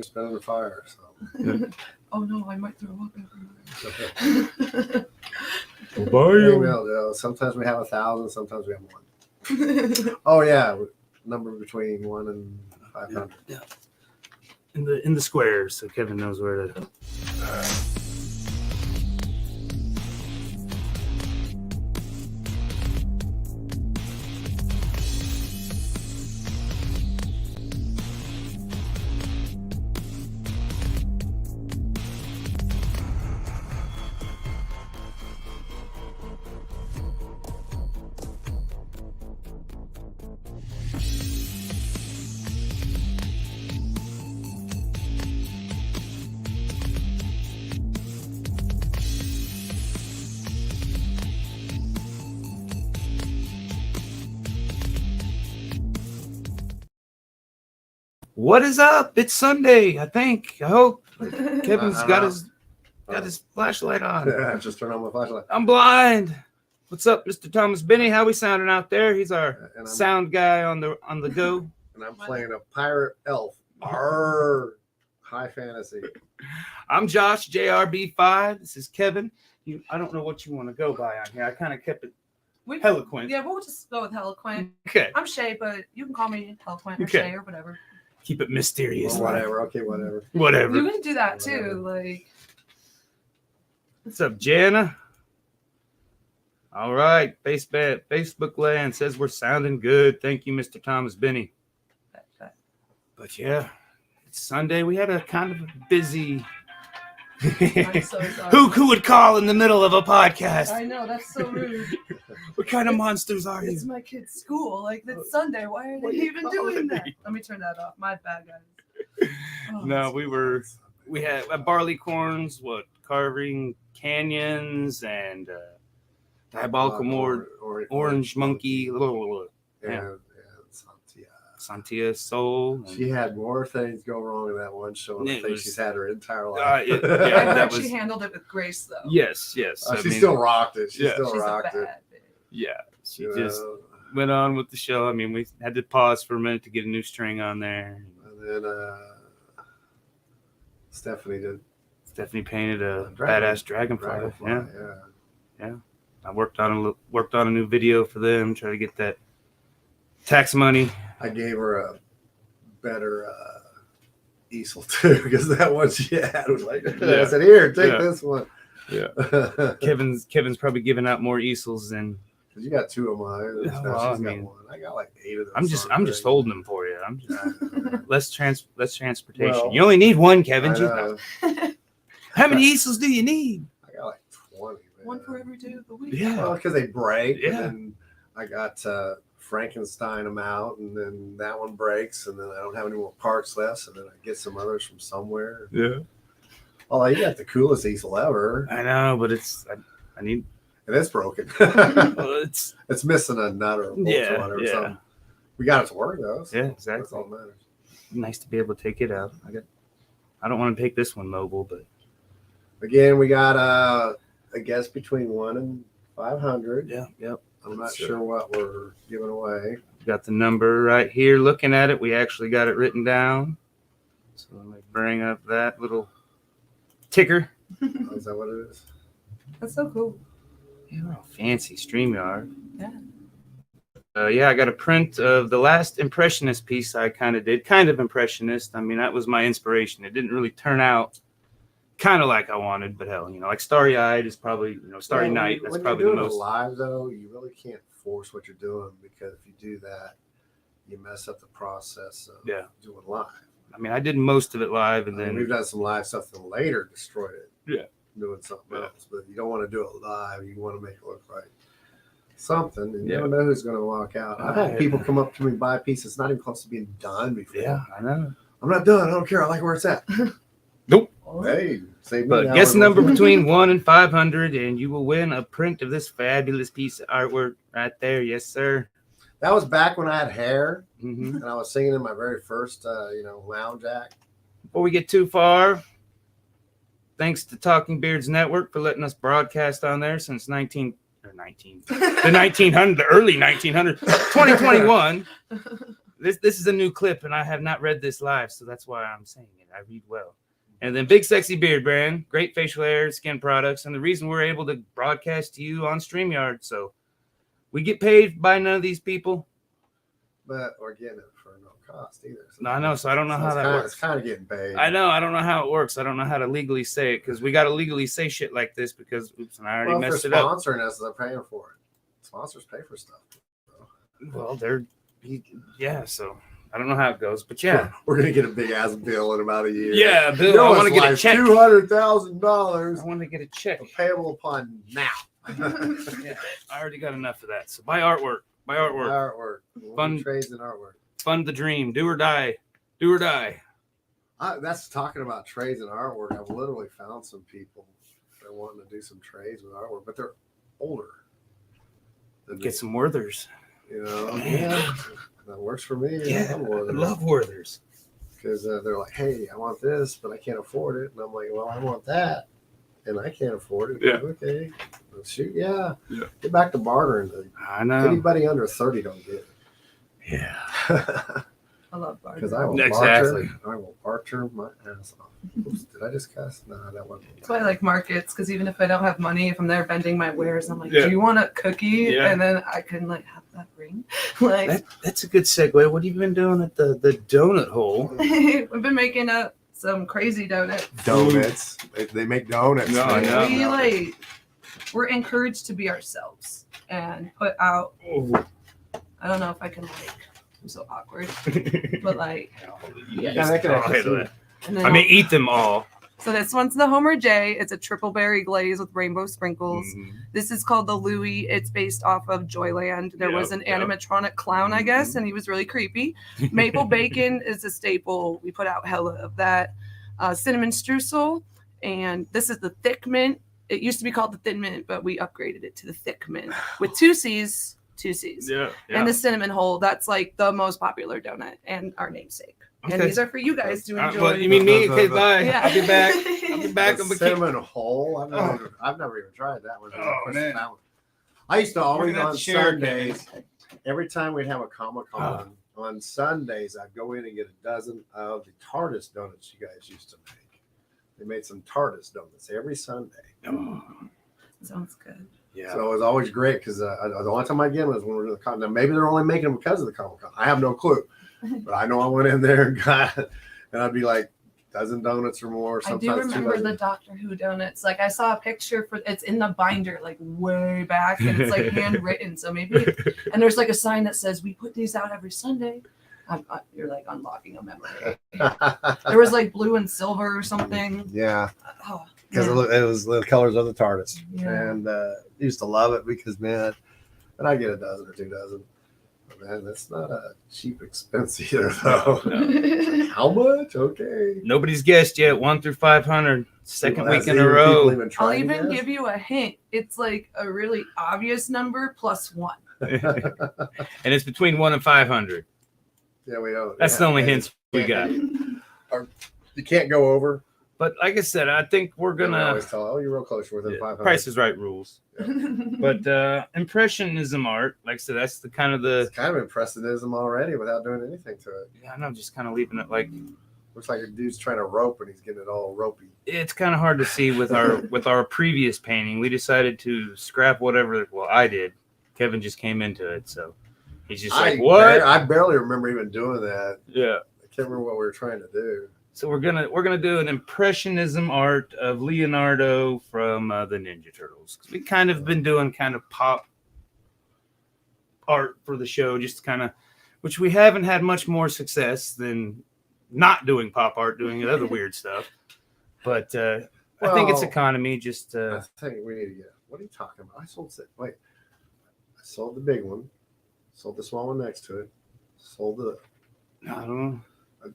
Spin under fire. So. Oh no, I might throw up everywhere. Sometimes we have 1,000, sometimes we have 1. Oh yeah, number between 1 and 500. Yeah. In the squares, so Kevin knows where to. What is up? It's Sunday, I think. I hope. Kevin's got his flashlight on. Yeah, just turn on my flashlight. I'm blind. What's up, Mr. Thomas Benny? How we sounding out there? He's our sound guy on the go. And I'm playing a pirate elf. Arr, high fantasy. I'm Josh, JRB5. This is Kevin. I don't know what you want to go by on here. I kind of kept it Hellaquent. Yeah, we'll just go with Hellaquent. Okay. I'm Shay, but you can call me Hellaquent or Okay. Shay or whatever. Keep it mysterious. Well, whatever. Okay, whatever. Whatever. You can do that too. Like, what's up, Jana? All right. Facebook land says we're sounding good. Thank you, Mr. Thomas Benny. But yeah, it's Sunday. We had a kind of busy. I'm so sorry. Who would call in the middle of a podcast? I know, that's so rude. What kind of monsters are you? It's my kid's school. Like, it's Sunday. Why are they even doing that? Let me turn that off. My bad, guys. Oh, No, we had barley corns, carving canyons, and diabolical orange monkey, and Santia soul. She had more things go wrong in that one show than she's had her entire life. She handled it with grace, though. Yes. She still rocked it. She's rocked it. Yeah, she just went on with the show. I mean, we had to pause for a minute to get a new string on there. And then Stephanie painted a badass dragonfly. Yeah. I worked on a new video for them, try to get that tax money. I gave her a better easel too, because that one she had was like, I said, "Here, take this one." Yeah. Kevin's probably giving out more easels than. Because you got 2 of mine. Got one. I got like 8 of them. I'm just holding them for you. I'm just less transportation. Well, you only need one, Kevin. How many easels do you need? I got like 20. Man. One for every day of the week. Yeah. Well, because they break. Yeah. And then I got Frankenstein them out, and then that one breaks, and then I don't have any more parts left, so then I get some others from somewhere. Yeah. Oh, you got the coolest easel ever. I know, but I need. And it's broken. Well, it's missing a nut or a bolt or whatever. Yeah. Something. We got it to work though. So yeah, exactly. That's all that matters. Nice to be able to take it out. I don't want to take this one mobile, but again, we got I guess between 1 and 500. Yeah. Yep. I'm not sure what we're giving away. Got the number right here. Looking at it, we actually got it written down. So let me bring up that little ticker. Oh, is that what it is? That's so cool. Yeah, fancy StreamYard. Yeah. Yeah, I got a print of the last Impressionist piece I kind of did. Kind of Impressionist. I mean, that was my inspiration. It didn't really turn out kind of like I wanted, but hell, like Starry Eyed is probably, Starry Night. That's probably the most. Live though, you really can't force what you're doing, because if you do that, you mess up the process of doing live. I mean, I did most of it live, and then we've done some live stuff that later destroyed it. Yeah. Doing something else, but you don't want to do it live. You want to make it look like something, and you don't know who's going to walk out. I've had people come up to me, buy a piece that's not even close to being done before. Yeah, I know. I'm not done. I don't care. I like where it's at. Nope. Hey, save me. But guess the number between 1 and 500, and you will win a print of this fabulous piece of artwork right there. Yes, sir. That was back when I had hair, and I was singing in my very first, lounge act. Before we get too far, thanks to Talking Beards Network for letting us broadcast on there since the early 1900s, 2021. This is a new clip, and I have not read this live, so that's why I'm saying it. I read well. And then Big Sexy Beard Brand, great facial hair, skin products, and the reason we're able to broadcast to you on StreamYard. So we get paid by none of these people. But we're getting it for no cost either. No, I know, so I don't know how that works. It's kind of getting paid. I know, I don't know how it works. I don't know how to legally say it because we got to legally say shit like this because, oops, and I already messed it up. Sponsoring us, they're paying for it. Sponsors pay for stuff. Well, so I don't know how it goes, but yeah. We're going to get a big ass bill in about a year. Yeah, Bill, I want to get a check. $200,000. I want to get a check. Payable upon now. Yeah, I already got enough of that. So buy artwork. Buy artwork. Artwork. Fund trades and artwork. Fund the dream. Do or die. Do or die. That's talking about trades and artwork. I've literally found some people that are wanting to do some trades with artwork, but they're older. Get some Werthers. You know, yeah, that works for me. Yeah, I love Werthers. Because they're like, hey, I want this, but I can't afford it. And I'm like, well, I want that, and I can't afford it. Yeah. Okay. Well, shoot, yeah. Get back to bartering. I know. Anybody under 30 don't get it. Yeah. I love bartering. Because I will barter my ass off. Oops, did I just cuss? No, that wasn't. That's why I like markets, because even if I don't have money, if I'm there vending my wares, I'm like, do you want a cookie? Yeah. And then I can like have that ring. Like that's a good segue. What have you been doing at the donut hole? We've been making up some crazy donuts. Donuts. They make donuts. No, I know. We're encouraged to be ourselves and put out. Oh. I don't know if I can I'm so awkward, but eat them all. So this one's the Homer J. It's a triple berry glaze with rainbow sprinkles. Mm-hmm. This is called the Louie. It's based off of Joyland. There was an animatronic clown, I guess, and he was really creepy. Maple bacon is a staple. We put out hella of that. Cinnamon streusel, and this is the thick mint. It used to be called the thin mint, but we upgraded it to the thick mint with two C's. Yeah. And the cinnamon hole, that's like the most popular donut and our namesake. Okay. And these are for you guys to enjoy. Well, you mean me? Okay, bye. Yeah. I'll be back. I'll be back. The cinnamon hole. I've never even tried that one. Oh, man. I used to always on Sundays. Every time we'd have a Comic-Con on Sundays, I'd go in and get a dozen of the TARDIS donuts you guys used to make. They made some TARDIS donuts every Sunday. Oh. Sounds good. Yeah. So it was always great because the only time I get them was when we were doing the Comic-Con. Now, maybe they're only making them because of the Comic-Con. I have no clue. But I know I went in there and got it, and I'd be like, dozen donuts or more. Sometimes I do remember the Doctor Who donuts. Like I saw a picture it's in the binder, like way back, and it's like handwritten. So maybe, and there's like a sign that says, we put these out every Sunday. You're like unlocking a memory. There was like blue and silver or something. Yeah. Because it was the colors of the TARDIS. Yeah. And used to love it because, man, and I get a dozen or 2 dozen. But, man, that's not a cheap expense either, though. No. How much? Okay. Nobody's guessed yet. 1 through 500. Second week in a row. I'll even give you a hint. It's like a really obvious number plus 1. And it's between 1 and 500. Yeah, we know. That's the only hints we got. You can't go over. But like I said, I think we're gonna always tell. You're real close. Within 500. Price is Right rules. Yeah. But impressionism art, like I said, that's the kind of it's kind of impressionism already without doing anything to it. Yeah, I know, just kind of leaving it like looks like a dude's trying to rope and he's getting it all ropey. It's kind of hard to see with our previous painting. We decided to scrap whatever. Well, I did. Kevin just came into it, so he's just like, what? I barely remember even doing that. Yeah, I can't remember what we were trying to do. So we're gonna do an impressionism art of Leonardo from the Ninja Turtles. We kind of been doing kind of pop art for the show, just kind of, which we haven't had much more success than not doing pop art, doing other weird stuff. But I think it's economy. Just I think we need to get. What are you talking about? I sold the big one, sold the small one next to it, sold the. I don't know.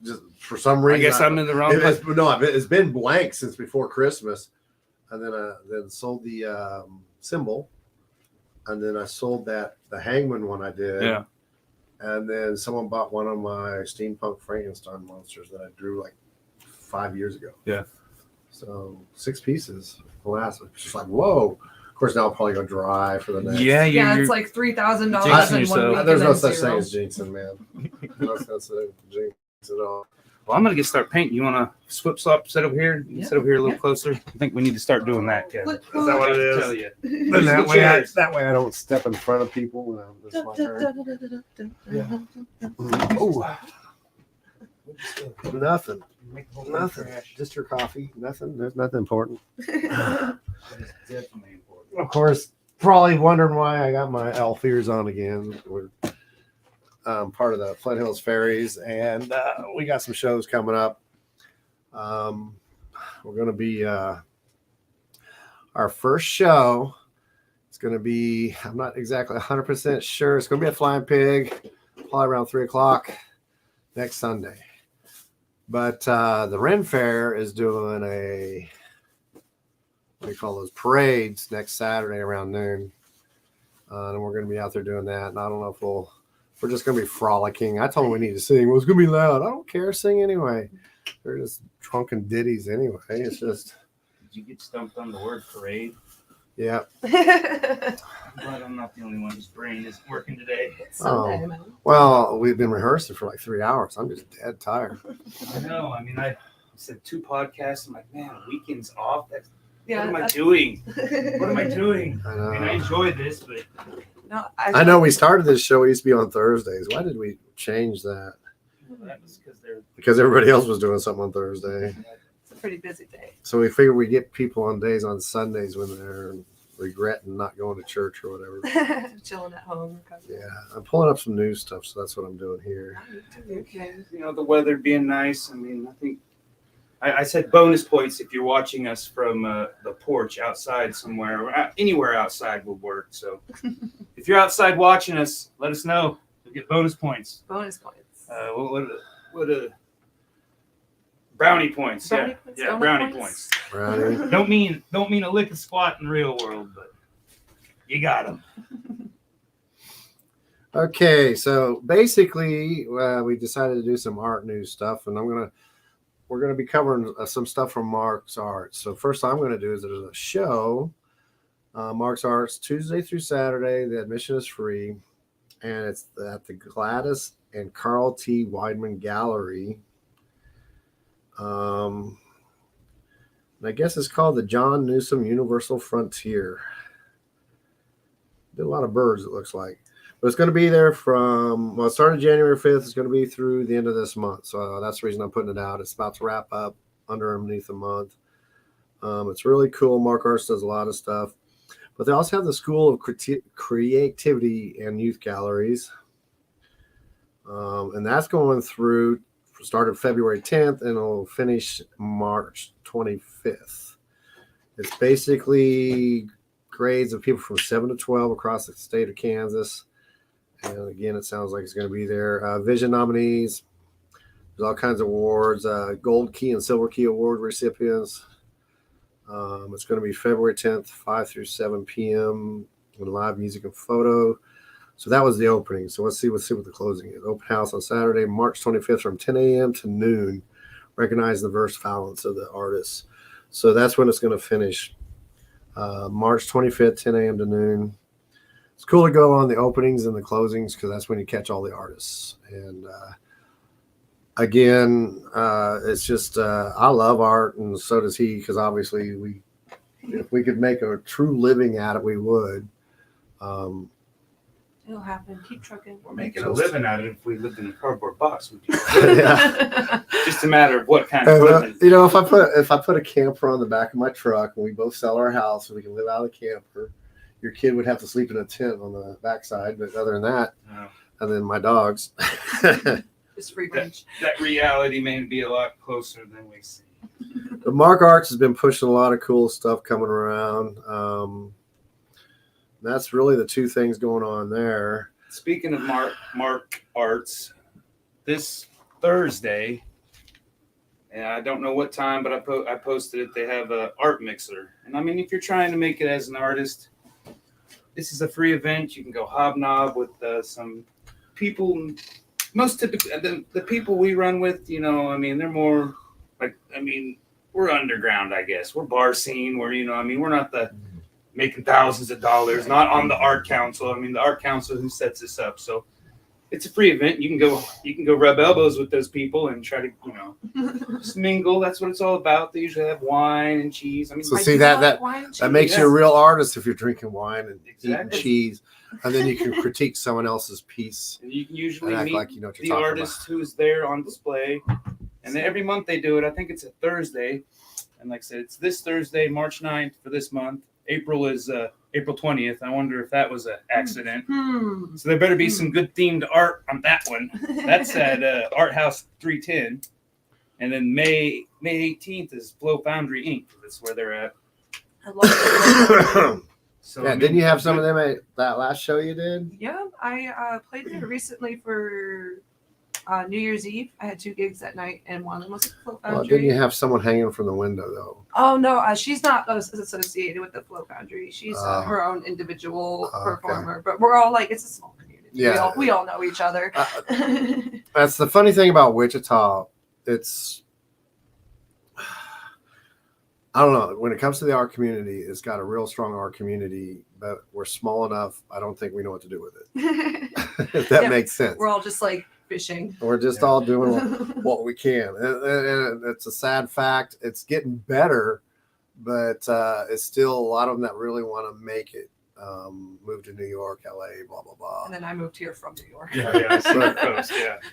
Just for some reason, I guess I'm in the wrong place. It's been blank since before Christmas, and then sold the symbol, and then I sold the Hangman one I did. Yeah. And then someone bought one of my steampunk Frankenstein monsters that I drew like 5 years ago. Yeah. So 6 pieces. Last, it's just like whoa. Of course, now I'll probably go dry for the next. Yeah, it's like $3,000 in 1 week. There's no such thing as jinxing, man. No such thing as jinxing at all. Well, I'm gonna start painting. You wanna swap, sit over here? You can sit over here a little closer. I think we need to start doing that, Kevin. Is that what it is? Tell you. And that way I don't step in front of people when this is my turn. Oh, nothing. Just your coffee. Nothing. There's nothing important. Definitely important. Of course, probably wondering why I got my elf ears on again. We're part of the Flint Hills Ferries, and we got some shows coming up. We're going to be our first show. It's going to be, I'm not exactly 100% sure. It's going to be at Flying Pig, probably around 3:00 next Sunday. But the Ren Fair is doing a, what do you call those, parades next Saturday around noon. And we're going to be out there doing that. And I don't know if we're just going to be frolicking. I told them we need to sing. Well, it's going to be loud. I don't care. Sing anyway. They're just drunken ditties anyway. It's just. Did you get stumped on the word parade? Yeah. I'm glad I'm not the only one whose brain isn't working today. Sunday, man. Well, we've been rehearsing for like 3 hours. I'm just dead tired. I know. I mean, I said 2 podcasts. I'm like, man, weekends off. What am I that's- doing? What am I doing? I I mean, I know. enjoy this, but No, I know we started this show. It used to be on Thursdays. Why did we change that? that was because they're. Because everybody else was doing something on Thursday. it's a pretty busy day. So we figured we get people on days on Sundays when they're regretting not going to church or whatever. Chilling at home. Yeah, I'm pulling up some new stuff, so that's what I'm doing here. Okay. You know, the weather being nice. I mean, I think I said bonus points if you're watching us from the porch outside somewhere, or anywhere outside will work. So if you're outside watching us, let us know. You'll get bonus points. Bonus points. What brownie points? Brownie points? Yeah, Donut brownie points? points. Right? Don't mean a lick of squat in the real world, but you got them. Okay, so basically, we decided to do some art news stuff, and we're gonna be covering some stuff from Mark's Arts. So first I'm gonna do is there's a show, Mark's Arts, Tuesday through Saturday. The admission is free, and it's at the Gladys and Carl T. Weidman Gallery. And I guess it's called the John Newsom Universal Frontier. Did a lot of birds, it looks like. But it's going to be there from, it started January 5th. It's going to be through the end of this month. So that's the reason I'm putting it out. It's about to wrap up underneath a month. It's really cool. Mark Arts does a lot of stuff. But they also have the School of Creativity and Youth Galleries. And that's going through, started February 10th, and it'll finish March 25th. It's basically grades of people from 7 to 12 across the state of Kansas. And again, it sounds like it's going to be there. Vision nominees. There's all kinds of awards. Gold Key and Silver Key Award recipients. It's going to be February 10th, 5 through 7 p.m. with live music and photo. So that was the opening. So let's see what the closing is. Open house on Saturday, March 25th from 10 a.m. to noon. Recognize the verse balance of the artists. So that's when it's going to finish. March 25th, 10 a.m. to noon. It's cool to go on the openings and the closings because that's when you catch all the artists. And again, it's just I love art, and so does he, because obviously if we could make a true living at it, we would. It'll happen. Keep trucking. We're making a living out of it if we lived in a cardboard box. Yeah. Just a matter of what kind of equipment. You know, if I put a camper on the back of my truck and we both sell our house and we can live out of the camper, your kid would have to sleep in a tent on the backside. But other than that, and then my dogs. Just free range. That reality may be a lot closer than we see. But Mark Arts has been pushing a lot of cool stuff coming around. That's really the two things going on there. Speaking of Mark Arts, this Thursday, and I don't know what time, but I posted it. They have an art mixer, and I mean, if you're trying to make it as an artist, this is a free event. You can go hobnob with some people. Most typically, the people we run with, you know, I mean, they're more like, I mean, we're underground, I guess. We're bar scene. We're, you know, I mean, we're not the making thousands of dollars, not on the art council. I mean, the art council who sets this up. So it's a free event. You can go rub elbows with those people and try to, just mingle. That's what it's all about. They usually have wine and cheese. I mean, So see that makes you a real artist if you're drinking wine and eating cheese, and then you can critique someone else's piece. And you can usually act meet like you know what the you're artist who's there on display. And then every month they do it. I think it's a Thursday. And like I said, it's this Thursday, March 9th for this month. April is April 20th. I wonder if that was an accident. So there better be some good themed art on that one. That's at Art House 310. And then May 18th is Flow Foundry Inc. That's where they're at. I love it. So, yeah, didn't you have some of them at that last show you did? Yeah, I played there recently for New Year's Eve. I had 2 gigs that night, and one of them was at Flow Foundry. Well, didn't you have someone hanging from the window though? Oh no, she's not associated with the Flow Foundry. She's her own individual performer. Okay. But we're all like, it's a small community. Yeah, we all know each other. That's the funny thing about Wichita. It's I don't know. When it comes to the art community, it's got a real strong art community, but we're small enough. I don't think we know what to do with it. If that makes sense. We're all just like fishing. We're just all doing what we can. And it's a sad fact. It's getting better, but it's still a lot of them that really want to make it. Move to New York, LA, blah, blah, blah. And then I moved here from New York.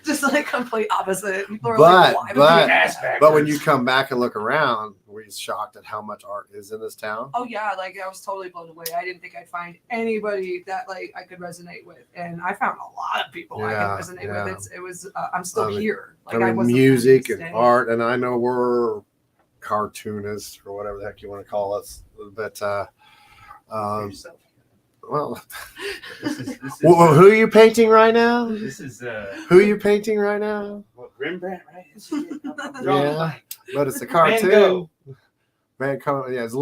Just like complete opposite. But when you come back and look around, were you shocked at how much art is in this town? Oh yeah, like I was totally blown away. I didn't think I'd find anybody that like I could resonate with, and I found a lot of people I could resonate with. It was I'm still here. Like I wasn't music and art, and I know we're cartoonists or whatever the heck you want to call us, but well, well, who are you painting right now? This is who are you painting right now? What, Rembrandt, right? Yeah, but it's a cartoon. Van Gogh. Yeah, it's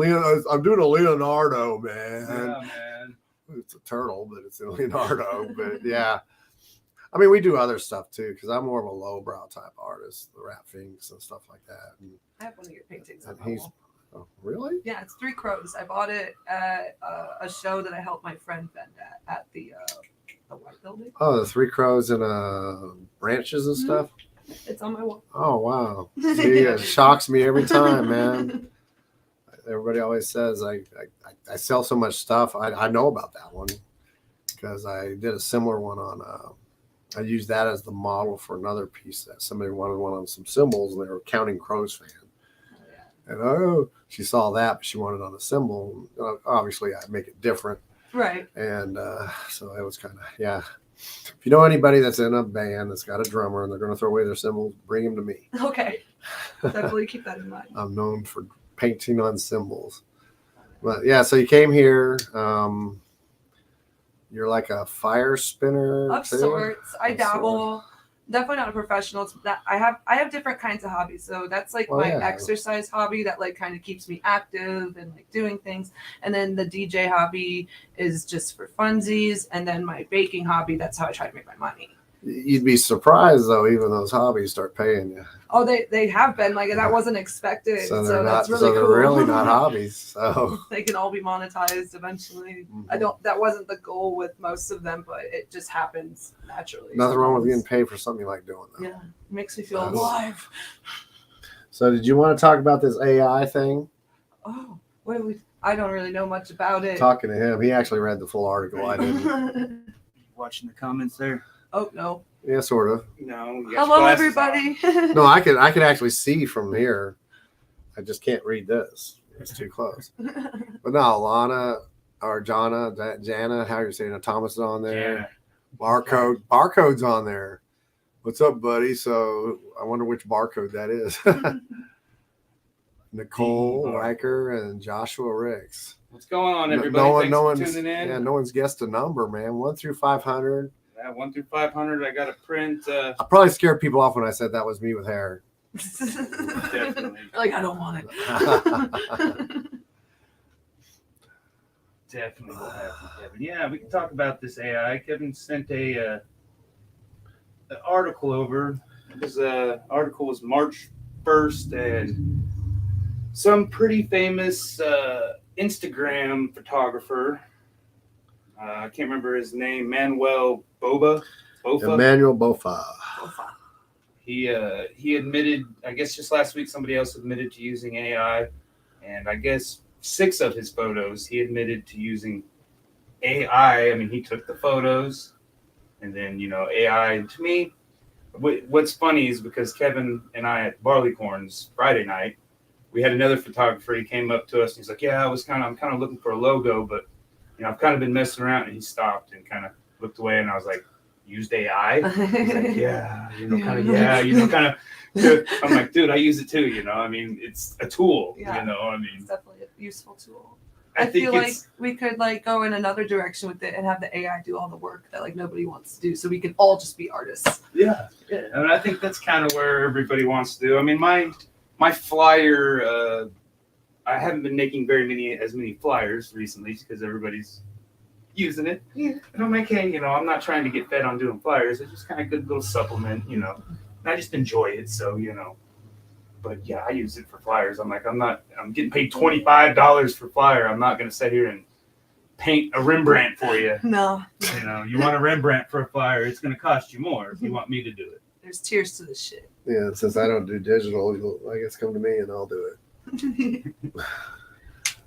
I'm doing a Leonardo, man. Yeah, man. It's a turtle, but it's a Leonardo. But yeah, I mean, we do other stuff too because I'm more of a lowbrow type artist, the Rat Finks and stuff like that. And I have one of your paintings. And he's. Oh, really? Yeah, it's 3 crows. I bought it at a show that I helped my friend vend at the White Building. Oh, the 3 crows and branches and stuff? It's on my wall. Oh, wow. See, it shocks me every time, man. Everybody always says I sell so much stuff. I know about that one because I did a similar one on I used that as the model for another piece that somebody wanted one on some symbols, and they were Counting Crows fan. And she saw that, but she wanted on a symbol. Obviously, I make it different. Right. And so it was kind of, yeah. If you know anybody that's in a band that's got a drummer and they're going to throw away their cymbals, bring them to me. Okay. Definitely keep that in mind. I'm known for painting on cymbals. But yeah, so you came here. You're like a fire spinner. Of sorts. I dabble. Definitely not a professional. It's that I have different kinds of hobbies. So that's like my exercise hobby that like kind of keeps me active and like doing things. And then the DJ hobby is just for funsies. And then my baking hobby, that's how I try to make my money. You'd be surprised though, even those hobbies start paying you. Oh, they have been like that wasn't expected. So that's really cool. They're really not hobbies. So they can all be monetized eventually. That wasn't the goal with most of them, but it just happens naturally. Nothing wrong with getting paid for something you like doing though. Yeah. It makes me feel alive. So did you want to talk about this AI thing? Oh, I don't really know much about it. Talking to him, he actually read the full article. I didn't. Watching the comments there. Oh no. Yeah, sort of. No. Hello, everybody. No, I could actually see from here. I just can't read this. It's too close. But no, Lana or Jana, how you're saying it? Thomas is on there. Yeah. Barcode's on there. What's up, buddy? So I wonder which barcode that is. Nicole Riker and Joshua Ricks. What's going on, everybody? No one's tuning in. Yeah, no one's guessed a number, man. 1 through 500. 1 through 500. I got to print. I probably scared people off when I said that was me with hair. Definitely. Like I don't want it. Definitely will happen, Kevin. Yeah, we can talk about this AI. Kevin sent an article over. This article was March 1st, and some pretty famous Instagram photographer. I can't remember his name. Manuel Boba. Emmanuel Bofa. He admitted, I guess just last week, somebody else admitted to using AI, and I guess 6 of his photos he admitted to using AI. I mean, he took the photos, and then AI. To me, what's funny is because Kevin and I at Barleycorns Friday night, we had another photographer. He came up to us and he's like, "Yeah, I'm kind of looking for a logo, but I've kind of been messing around." And he stopped and kind of looked away, and I was like, "Used AI?" He's like, "Yeah, kind of." I'm like, "Dude, I use it too. I mean, it's a tool. Yeah. I mean, it's definitely a useful tool. I feel like we could go in another direction with it and have the AI do all the work that nobody wants to do, so we can all just be artists. Yeah. And I think that's kind of where everybody wants to do. I mean, my flyer, I haven't been making as many flyers recently because everybody's using it. Yeah. And I'm like, hey, I'm not trying to get fed on doing flyers. It's just kind of a good little supplement, and I just enjoy it. So, but yeah, I use it for flyers. I'm getting paid $25 for flyer. I'm not going to sit here and paint a Rembrandt for you. No. You want a Rembrandt for a flyer, it's going to cost you more if you want me to do it. There's tears to this shit. Yeah, since I don't do digital, I guess come to me and I'll do it.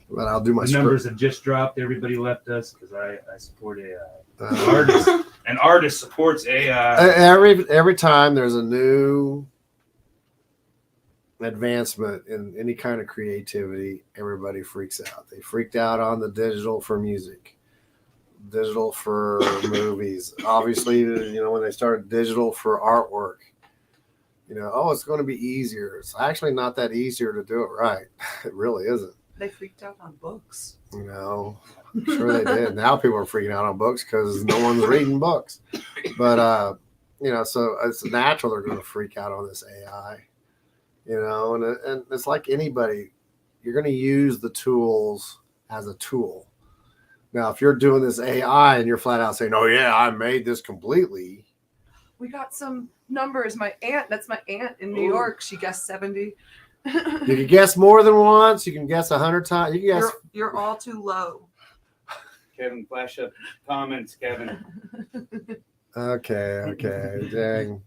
But I'll do my numbers have just dropped. Everybody left us because I support AI. An artist supports AI. Every time there's a new advancement in any kind of creativity, everybody freaks out. They freaked out on the digital for music, digital for movies. Obviously, when they started digital for artwork, it's going to be easier. It's actually not that easier to do it right. It really isn't. They freaked out on books. I'm sure they did. Now people are freaking out on books because no one's reading books. But, so it's natural they're going to freak out on this AI. And it's like anybody, you're going to use the tools as a tool. Now, if you're doing this AI and you're flat out saying, "Oh yeah, I made this completely." We got some numbers. That's my aunt in New York. She guessed 70. You can guess more than once. You can guess 100 times. You can guess. You're all too low. Kevin, flash up comments, Kevin. Okay. Dang.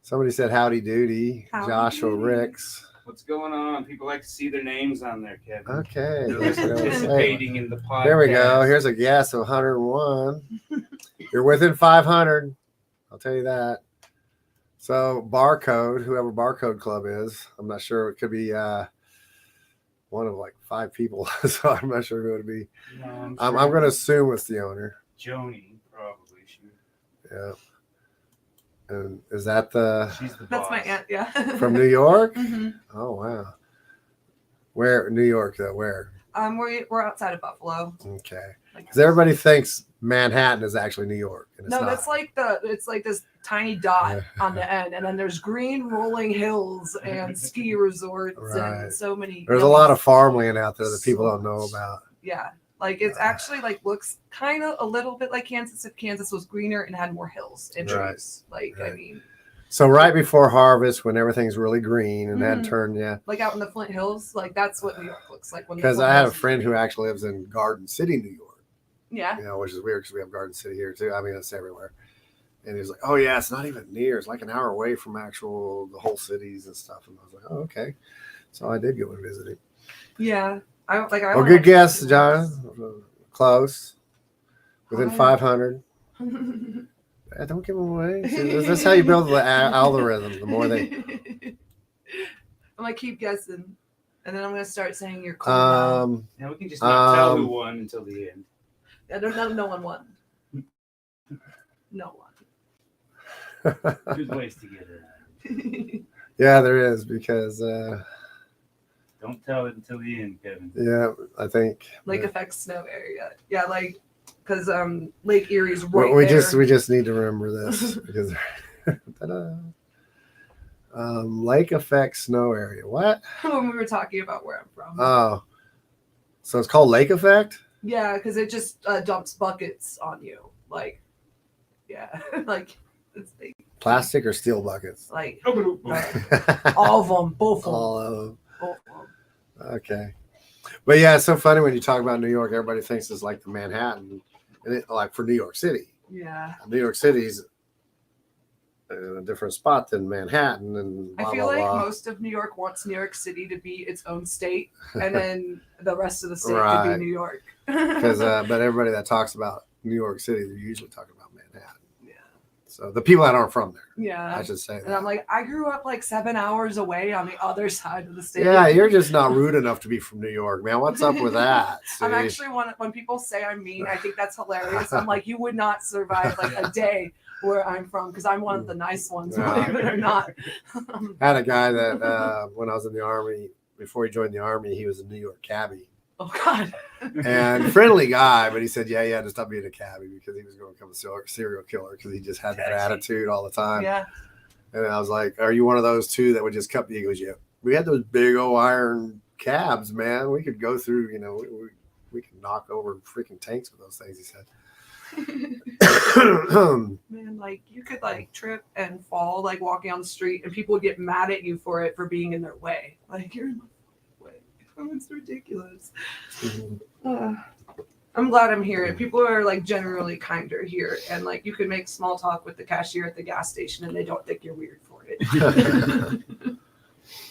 Somebody said howdy doody. Joshua Ricks. What's going on? People like to see their names on there, Kevin. Okay. They're participating in the podcast. There we go. Here's a guess of 101. You're within 500. I'll tell you that. So barcode, whoever Barcode Club is, I'm not sure. It could be one of 5 people. So I'm not sure who it would be. No, I'm going to assume it's the owner. Joni, probably. Yeah. And is that She's the That's boss. my aunt, yeah. From New York? Mm-hmm. Oh, wow. Where? New York, though? Where? We're outside of Buffalo. Okay. Because everybody thinks Manhattan is actually New York. And it's no, not. It's like this tiny dot on the end, and then there's green rolling hills and ski resorts and so many. There's a lot of farmland out there that people don't know about. Yeah. It's actually looks kind of a little bit like Kansas if Kansas was greener and had more hills and trees. I mean. So right before harvest, when everything's really green and that turned, out in the Flint Hills, that's what New York looks like. Because I have a friend who actually lives in Garden City, New York. Yeah. Which is weird because we have Garden City here too. I mean, it's everywhere. And he's like, "Oh yeah, it's not even near. It's like an hour away from the whole cities and stuff." And I was like, "Oh, okay." So I did go and visit him. Yeah. Good guess, John. Close. Within 500. Don't give them away. See, this is how you build the algorithm. The more they. I'm gonna keep guessing, and then I'm gonna start saying you're cool. Now we can just not tell who won until the end. Yeah, no one won. No one. There's ways to get it. Yeah, there is because. Don't tell it until the end, Kevin. Yeah, I think. Lake Effect Snow Area. Yeah, because Lake Erie's right we there. We just need to remember this because. Lake Effect Snow Area. What? When we were talking about where I'm from. Oh, so it's called Lake Effect? Yeah, because it just dumps buckets on you. It's big. Plastic or steel buckets? All of them, both of them. All of them. Okay. But yeah, it's so funny when you talk about New York, everybody thinks it's like the Manhattan, and for New York City. Yeah. New York City's in a different spot than Manhattan and blah, I feel blah, like blah. most of New York wants New York City to be its own state, and then the rest of the state to Right. be New York. Because but everybody that talks about New York City, they're usually talking about Manhattan. Yeah. So the people that aren't from there, Yeah. I should say that. And I'm like, I grew up like 7 hours away on the other side of the state. Yeah, you're just not rude enough to be from New York, man. What's up with that? I'm See? actually when people say I'm mean, I think that's hilarious. I'm like, you would not survive like a day where I'm from because I'm one of the nice ones, believe it or not. I had a guy that when I was in the Army, before he joined the Army, he was a New York cabbie. Oh God. And friendly guy, but he said, yeah, he had to stop being a cabbie because he was going to become a serial killer because he just had that attitude all the time. Yeah. And I was like, are you one of those two that would just cut me? He goes, yeah. We had those big old iron cabs, man. We could go through, we could knock over freaking tanks with those things, he said. Man, like you could like trip and fall like walking on the street and people would get mad at you for it for being in their way. Like you're in my way. Oh, it's ridiculous. I'm glad I'm here. People are like generally kinder here, and like you can make small talk with the cashier at the gas station and they don't think you're weird for it.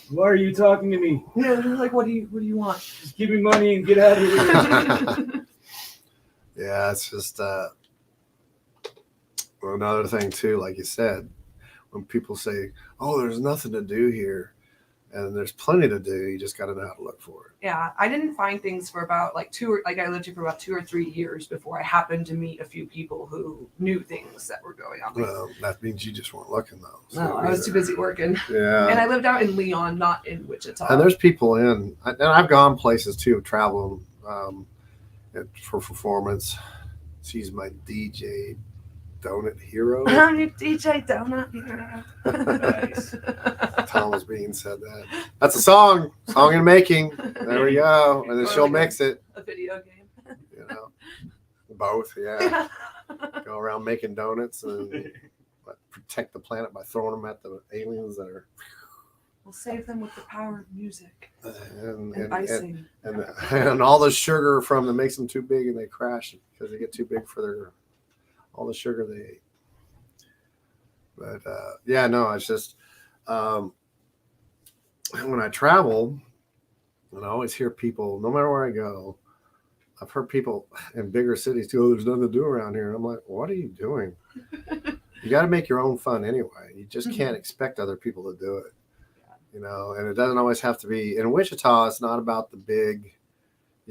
Why are you talking to me? Yeah, they're like, what do you want? Just give me money and get out of here. Yeah, it's just another thing too, like you said, when people say, oh, there's nothing to do here, and there's plenty to do, you just got to know how to look for it. Yeah, I didn't find things for about like I lived here for about 2 or 3 years before I happened to meet a few people who knew things that were going on. Well, that means you just weren't looking though. So No, I was too busy working. Yeah. And I lived out in Leon, not in Wichita. And there's people and I've gone places too, traveling for performance. She's my DJ donut hero. I'm your DJ Donut Hero. Nice. Thomas Bean said that. That's a song in making. There we go. And then she'll mix it. A video game. Both, yeah. Go around making donuts and protect the planet by throwing them at the aliens that are. We'll save them with the power of music and icing. And all the sugar from them makes them too big and they crash because they get too big for all the sugar they ate. But it's just when I travel, and I always hear people, no matter where I go, I've heard people in bigger cities too, there's nothing to do around here. And I'm like, what are you doing? You got to make your own fun anyway. You just can't expect other people to do it. And it doesn't always have to be in Wichita. It's not about the big,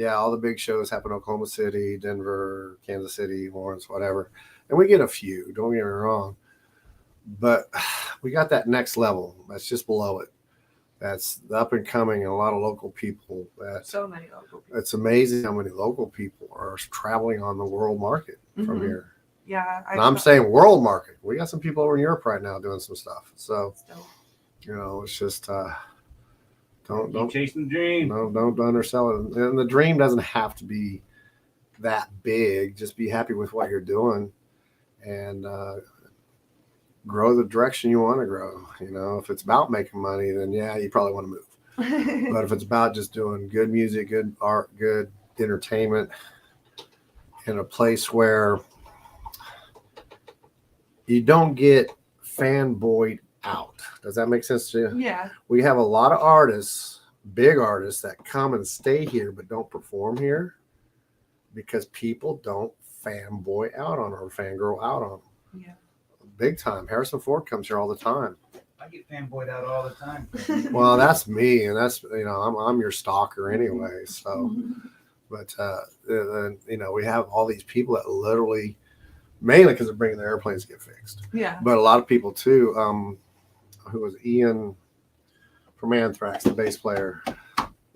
all the big shows happen in Oklahoma City, Denver, Kansas City, Lawrence, whatever. And we get a few, don't get me wrong, but we got that next level. That's just below it. That's the up and coming and a lot of local people. So many local people. It's amazing how many local people are traveling on the world market from here. Yeah. I'm saying world market. We got some people over in Europe right now doing some stuff. So, it's just don't Keep chasing the dream. Don't undersell it. And the dream doesn't have to be that big. Just be happy with what you're doing and grow the direction you want to grow. If it's about making money, then you probably want to move. But if it's about just doing good music, good art, good entertainment in a place where you don't get fanboyed out. Does that make sense to you? Yeah. We have a lot of artists, big artists, that come and stay here but don't perform here because people don't fanboy out on or fangirl out on them. Yeah. Big time. Harrison Ford comes here all the time. I get fanboyed out all the time. Well, that's me, and that's I'm your stalker anyway. So, but we have all these people that literally, mainly because they're bringing their airplanes to get fixed. Yeah. But a lot of people too. Who was Ian from Anthrax, the bass player?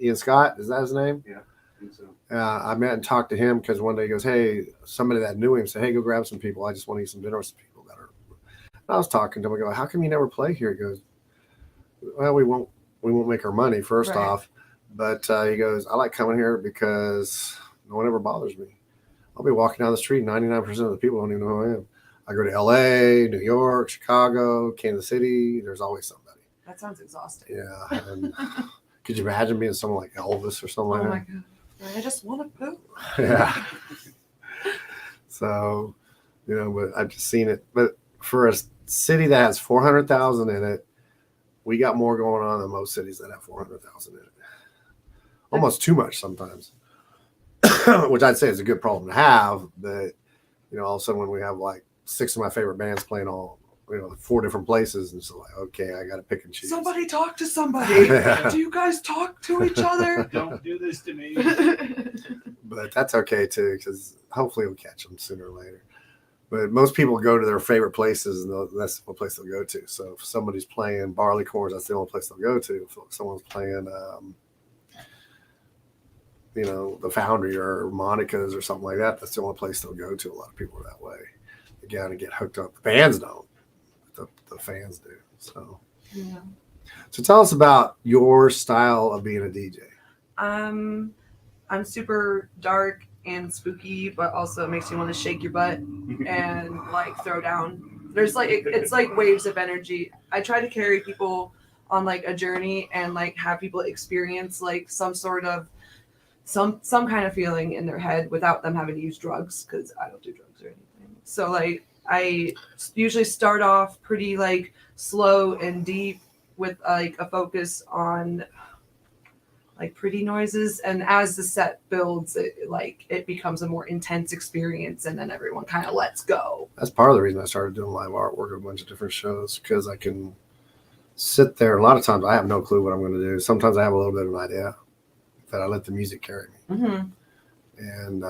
Ian Scott, is that his name? Yeah. I think so. I met and talked to him because one day he goes, hey, somebody that knew him said, hey, go grab some people. I just want to eat some dinner with some people that are. And I was talking to him. I go, how come you never play here? He goes, well, we won't make our money first off. But he goes, I like coming here because no one ever bothers me. I'll be walking down the street. 99% of the people don't even know who I am. I go to LA, New York, Chicago, Kansas City. There's always somebody. That sounds exhausting. Yeah. And could you imagine being someone like Elvis or something like that? Oh my God. I just want to poop. Yeah. So, but I've just seen it. But for a city that has 400,000 in it, we got more going on than most cities that have 400,000 in it. Almost too much sometimes, which I'd say is a good problem to have. But all of a sudden when we have like 6 of my favorite bands playing all 4 different places, and so like, okay, I got to pick and choose. Somebody talk to somebody. Do you guys talk to each other? Don't do this to me. But that's okay too, because hopefully we'll catch them sooner or later. But most people go to their favorite places, and that's the place they'll go to. So if somebody's playing Barleycorns, that's the only place they'll go to. If someone's playing, the Foundry or Monica's or something like that, that's the only place they'll go to. A lot of people are that way. They gotta get hooked up. The bands don't. The fans do. So, Yeah. So tell us about your style of being a DJ. I'm super dark and spooky, but also it makes you want to shake your butt and like throw down. There's like it's like waves of energy. I try to carry people on like a journey and like have people experience like some sort of some kind of feeling in their head without them having to use drugs, because I don't do drugs or anything. So like I usually start off pretty like slow and deep with like a focus on like pretty noises, and as the set builds, it becomes a more intense experience, and then everyone kind of lets go. That's part of the reason I started doing live artwork at a bunch of different shows, because I can sit there. A lot of times I have no clue what I'm going to do. Sometimes I have a little bit of an idea, that I let the music carry me. Mm-hmm. And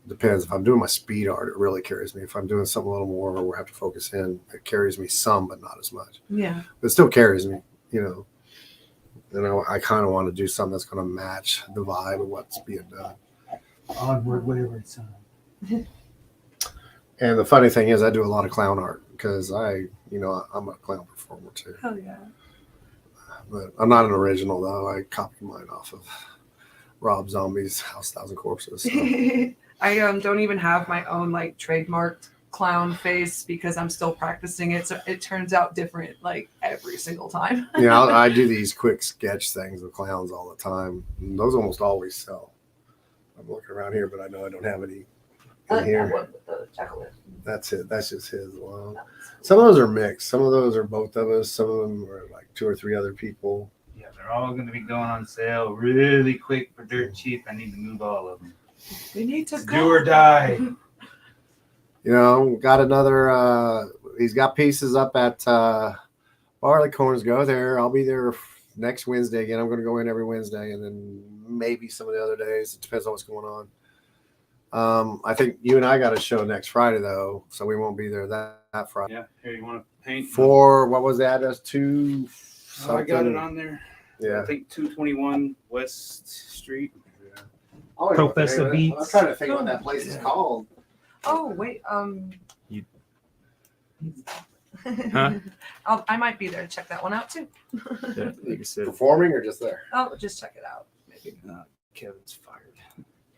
depends. If I'm doing my speed art, it really carries me. If I'm doing something a little more where I have to focus in, it carries me some, but not as much. Yeah. But it still carries me, And I kind of want to do something that's going to match the vibe of what's being done. Onward, wayward son. And the funny thing is, I do a lot of clown art because I'm a clown performer too. Hell yeah. But I'm not an original though. I copied mine off of Rob Zombie's House 1,000 Corpses. So. I don't even have my own like trademarked clown face because I'm still practicing it, so it turns out different like every single time. I do these quick sketch things with clowns all the time. And those almost always sell. I'm looking around here, but I know I don't have any in here. That one with the chocolate. That's it. That's just his. Wow. Some of those are mixed. Some of those are both of us. Some of them are like 2 or 3 other people. Yeah, they're all going to be going on sale really quick for dirt cheap. I need to move all of them. We need to go. Do or die. Got another. He's got pieces up at Barleycorns. Go there. I'll be there next Wednesday again. I'm going to go in every Wednesday, and then maybe some of the other days. It depends on what's going on. I think you and I got a show next Friday though, so we won't be there that Friday. Yeah. Here, you want to paint? For what was the address? 2. Oh, I got it on there. Yeah. I think 221 West Street. Yeah. Professor Beats. I'm trying to think what that place is called. Oh wait, Huh? I might be there to check that one out too. Yeah, like I said, Performing or just there? Oh, just check it out. Maybe. Kevin's fired.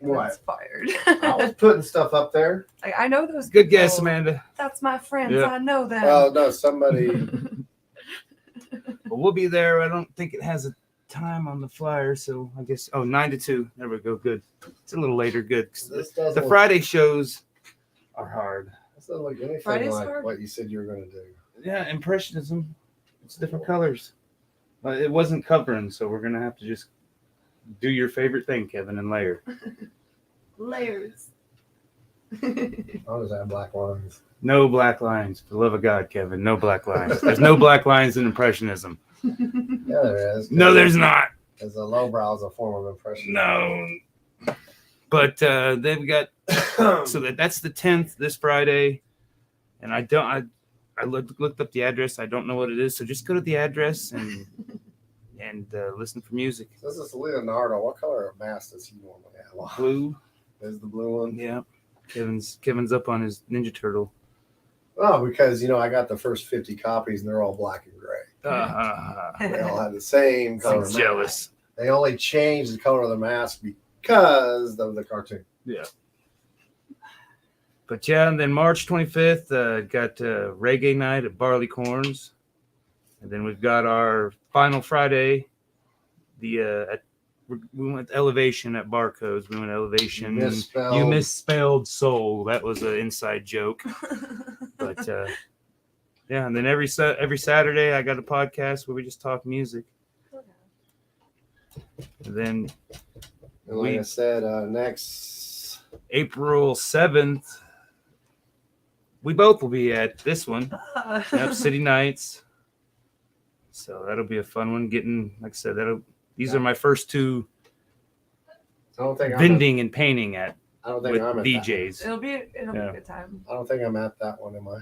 It's fired. I was putting stuff up there. Like, I know those. Good people. guess, Amanda. That's my friends. Yeah. I know them. Well, no, somebody. But we'll be there. I don't think it has a time on the flyer, so I guess 9 to 2. There we go. Good. It's a little later. Good. The Friday shows are hard. This doesn't look anything Friday's like hard? what you said you were going to do. Yeah, impressionism. It's different colors. But it wasn't covering, so we're gonna have to just do your favorite thing, Kevin, and layer. Layers. I'll just have black lines. No black lines. For the love of God, Kevin. No black lines. There's no black lines in impressionism. Yeah, there is. No, there's not. Because the lowbrow is a form of impression. No. But they've got so that's the 10th this Friday, and I looked up the address. I don't know what it is, so just go to the address and listen for music. This is Leonardo. What color of mask does he normally have? Blue. Is the blue one? Yeah. Kevin's up on his Ninja Turtle. Oh, because I got the first 50 copies and they're all black and gray. They all have the same color. He's jealous. They only changed the color of the mask because of the cartoon. Yeah. But yeah, and then March 25th, got reggae night at Barleycorns, and then we've got our final Friday. We went Elevation at Barcodes. We went Elevation. You misspelled soul. That was an inside joke. But Yeah, and then every Saturday I got a podcast where we just talk music. And then And like I said, next April 7th, we both will be at this one. Yep, City Nights. So that'll be a fun one. Getting, like I said, these are my first two vending and painting at with DJs. It'll be a good time. I don't think I'm at that one, am I?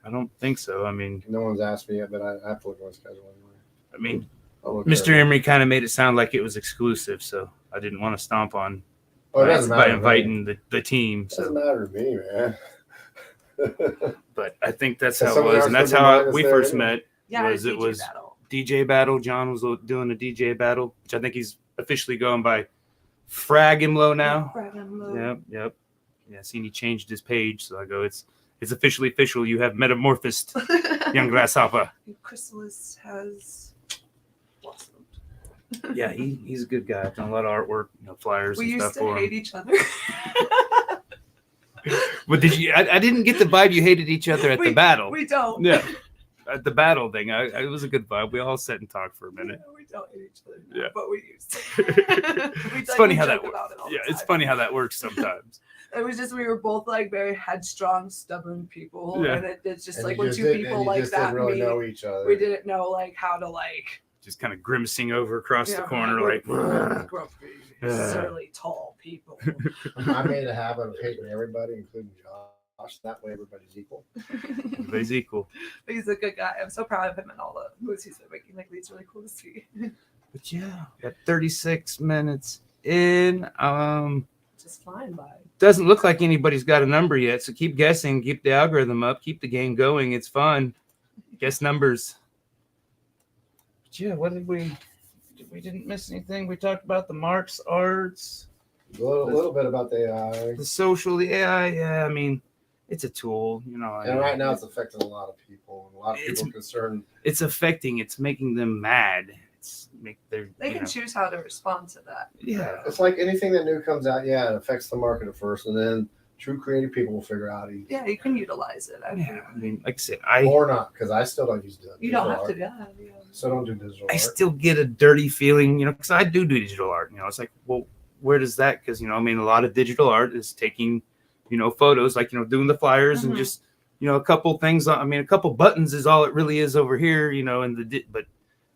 I don't think so. I mean, no one's asked me yet, but I have to look at my schedule anyway. I mean, Mr. Emery kind of made it sound like it was exclusive, so I didn't want to stomp on by inviting the team. So. Doesn't matter to me, man. But I think that's how it was, and that's how we first met. Yeah, it was DJ Battle. John was doing a DJ Battle, which I think he's officially going by Fragimlo now. Fragimlo. Yep. Yeah, I seen he changed his page, so I go, it's officially official. You have metamorphosed, young grasshopper. Chrysalis has blossomed. Yeah, he's a good guy. I've done a lot of artwork, flyers we and stuff for him. We used to hate each other. But did you? I didn't get the vibe you hated each other at the battle. We don't. Yeah, at the battle thing, it was a good vibe. We all sat and talked for a minute. We don't hate each other. Yeah, but we used to. It's funny how that works. Yeah, it's funny how that works sometimes. It was just we were both like very headstrong, stubborn people, yeah. and it's just like when two people like that didn't really meet, know each other. we didn't know like how to like just kind of grimacing over across the corner, like grumpy, surly, tall people. I made a habit of hating everybody, including Josh. That way, everybody's equal. Everybody's equul. But he's a good guy. I'm so proud of him and all the moves he's been making. Like, he's really cool to see. But yeah, got 36 minutes in. Just flying by. Doesn't look like anybody's got a number yet, so keep guessing, keep the algorithm up, keep the game going. It's fun. Guess numbers. But yeah, what did we didn't miss anything. We talked about the marks, arts. A little bit about the AI. The social, the AI, yeah, I mean, it's a tool, And right now it's affecting a lot of people. A lot of people are concerned. It's making them mad. They can choose how to respond to that. Yeah. It's like anything that new comes out, it affects the market at first, and then true creative people will figure out. Yeah, you can utilize it. I mean, like I said, or not, because I still don't use digital. You don't have to, yeah. So don't do digital art. I still get a dirty feeling, because I do digital art. It's like, well, where does that? Because a lot of digital art is taking, photos, like doing the flyers and just, a couple things. I mean, a couple buttons is all it really is over here, but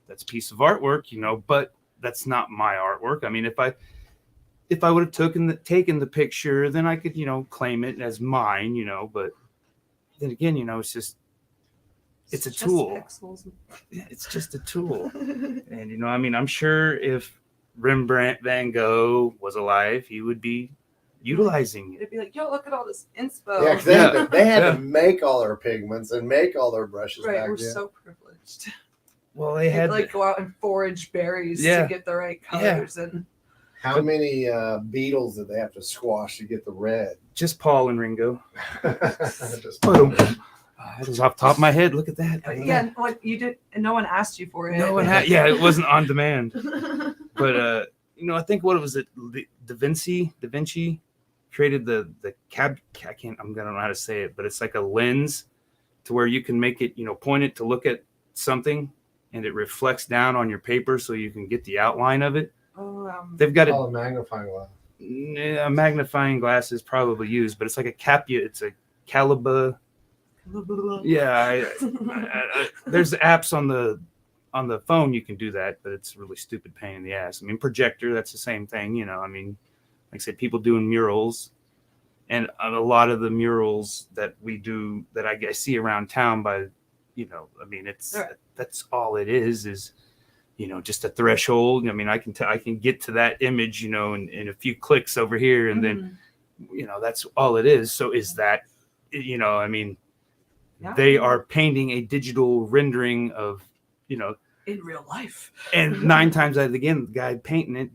that's a piece of artwork, but that's not my artwork. I mean, if I would have taken the picture, then I could, claim it as mine, but then again, it's a tool. It's just a tool. And, I'm sure if Rembrandt Van Gogh was alive, he would be utilizing it. It'd be like, yo, look at all this inspo. Yeah, because they had to make all their pigments and make all their brushes back then. We're so privileged. Well, they had to go out and forage berries to get the right colors. And how many beetles did they have to squash to get the red? Just Paul and Ringo. That was off the top of my head. Look at that. What you did, and no one asked you for it. No one had. Yeah, it wasn't on demand. But I think what was it? Da Vinci created the cab. I don't know how to say it, but it's like a lens to where you can make it, point it to look at something, and it reflects down on your paper, so you can get the outline of it. They've got a magnifying glass. A magnifying glass is probably used, but it's like a Capia. It's a Calibre. Yeah, there's apps on the phone you can do that, but it's a really stupid pain in the ass. I mean, projector, that's the same thing. I mean, like I said, people doing murals, and a lot of the murals that we do that I see around town by, I mean, that's all it is, just a threshold. I mean, I can get to that image, in a few clicks over here, and then, that's all it is. So is that, I mean, they are painting a digital rendering of, in real life. And 9 times out of the game, the guy painting it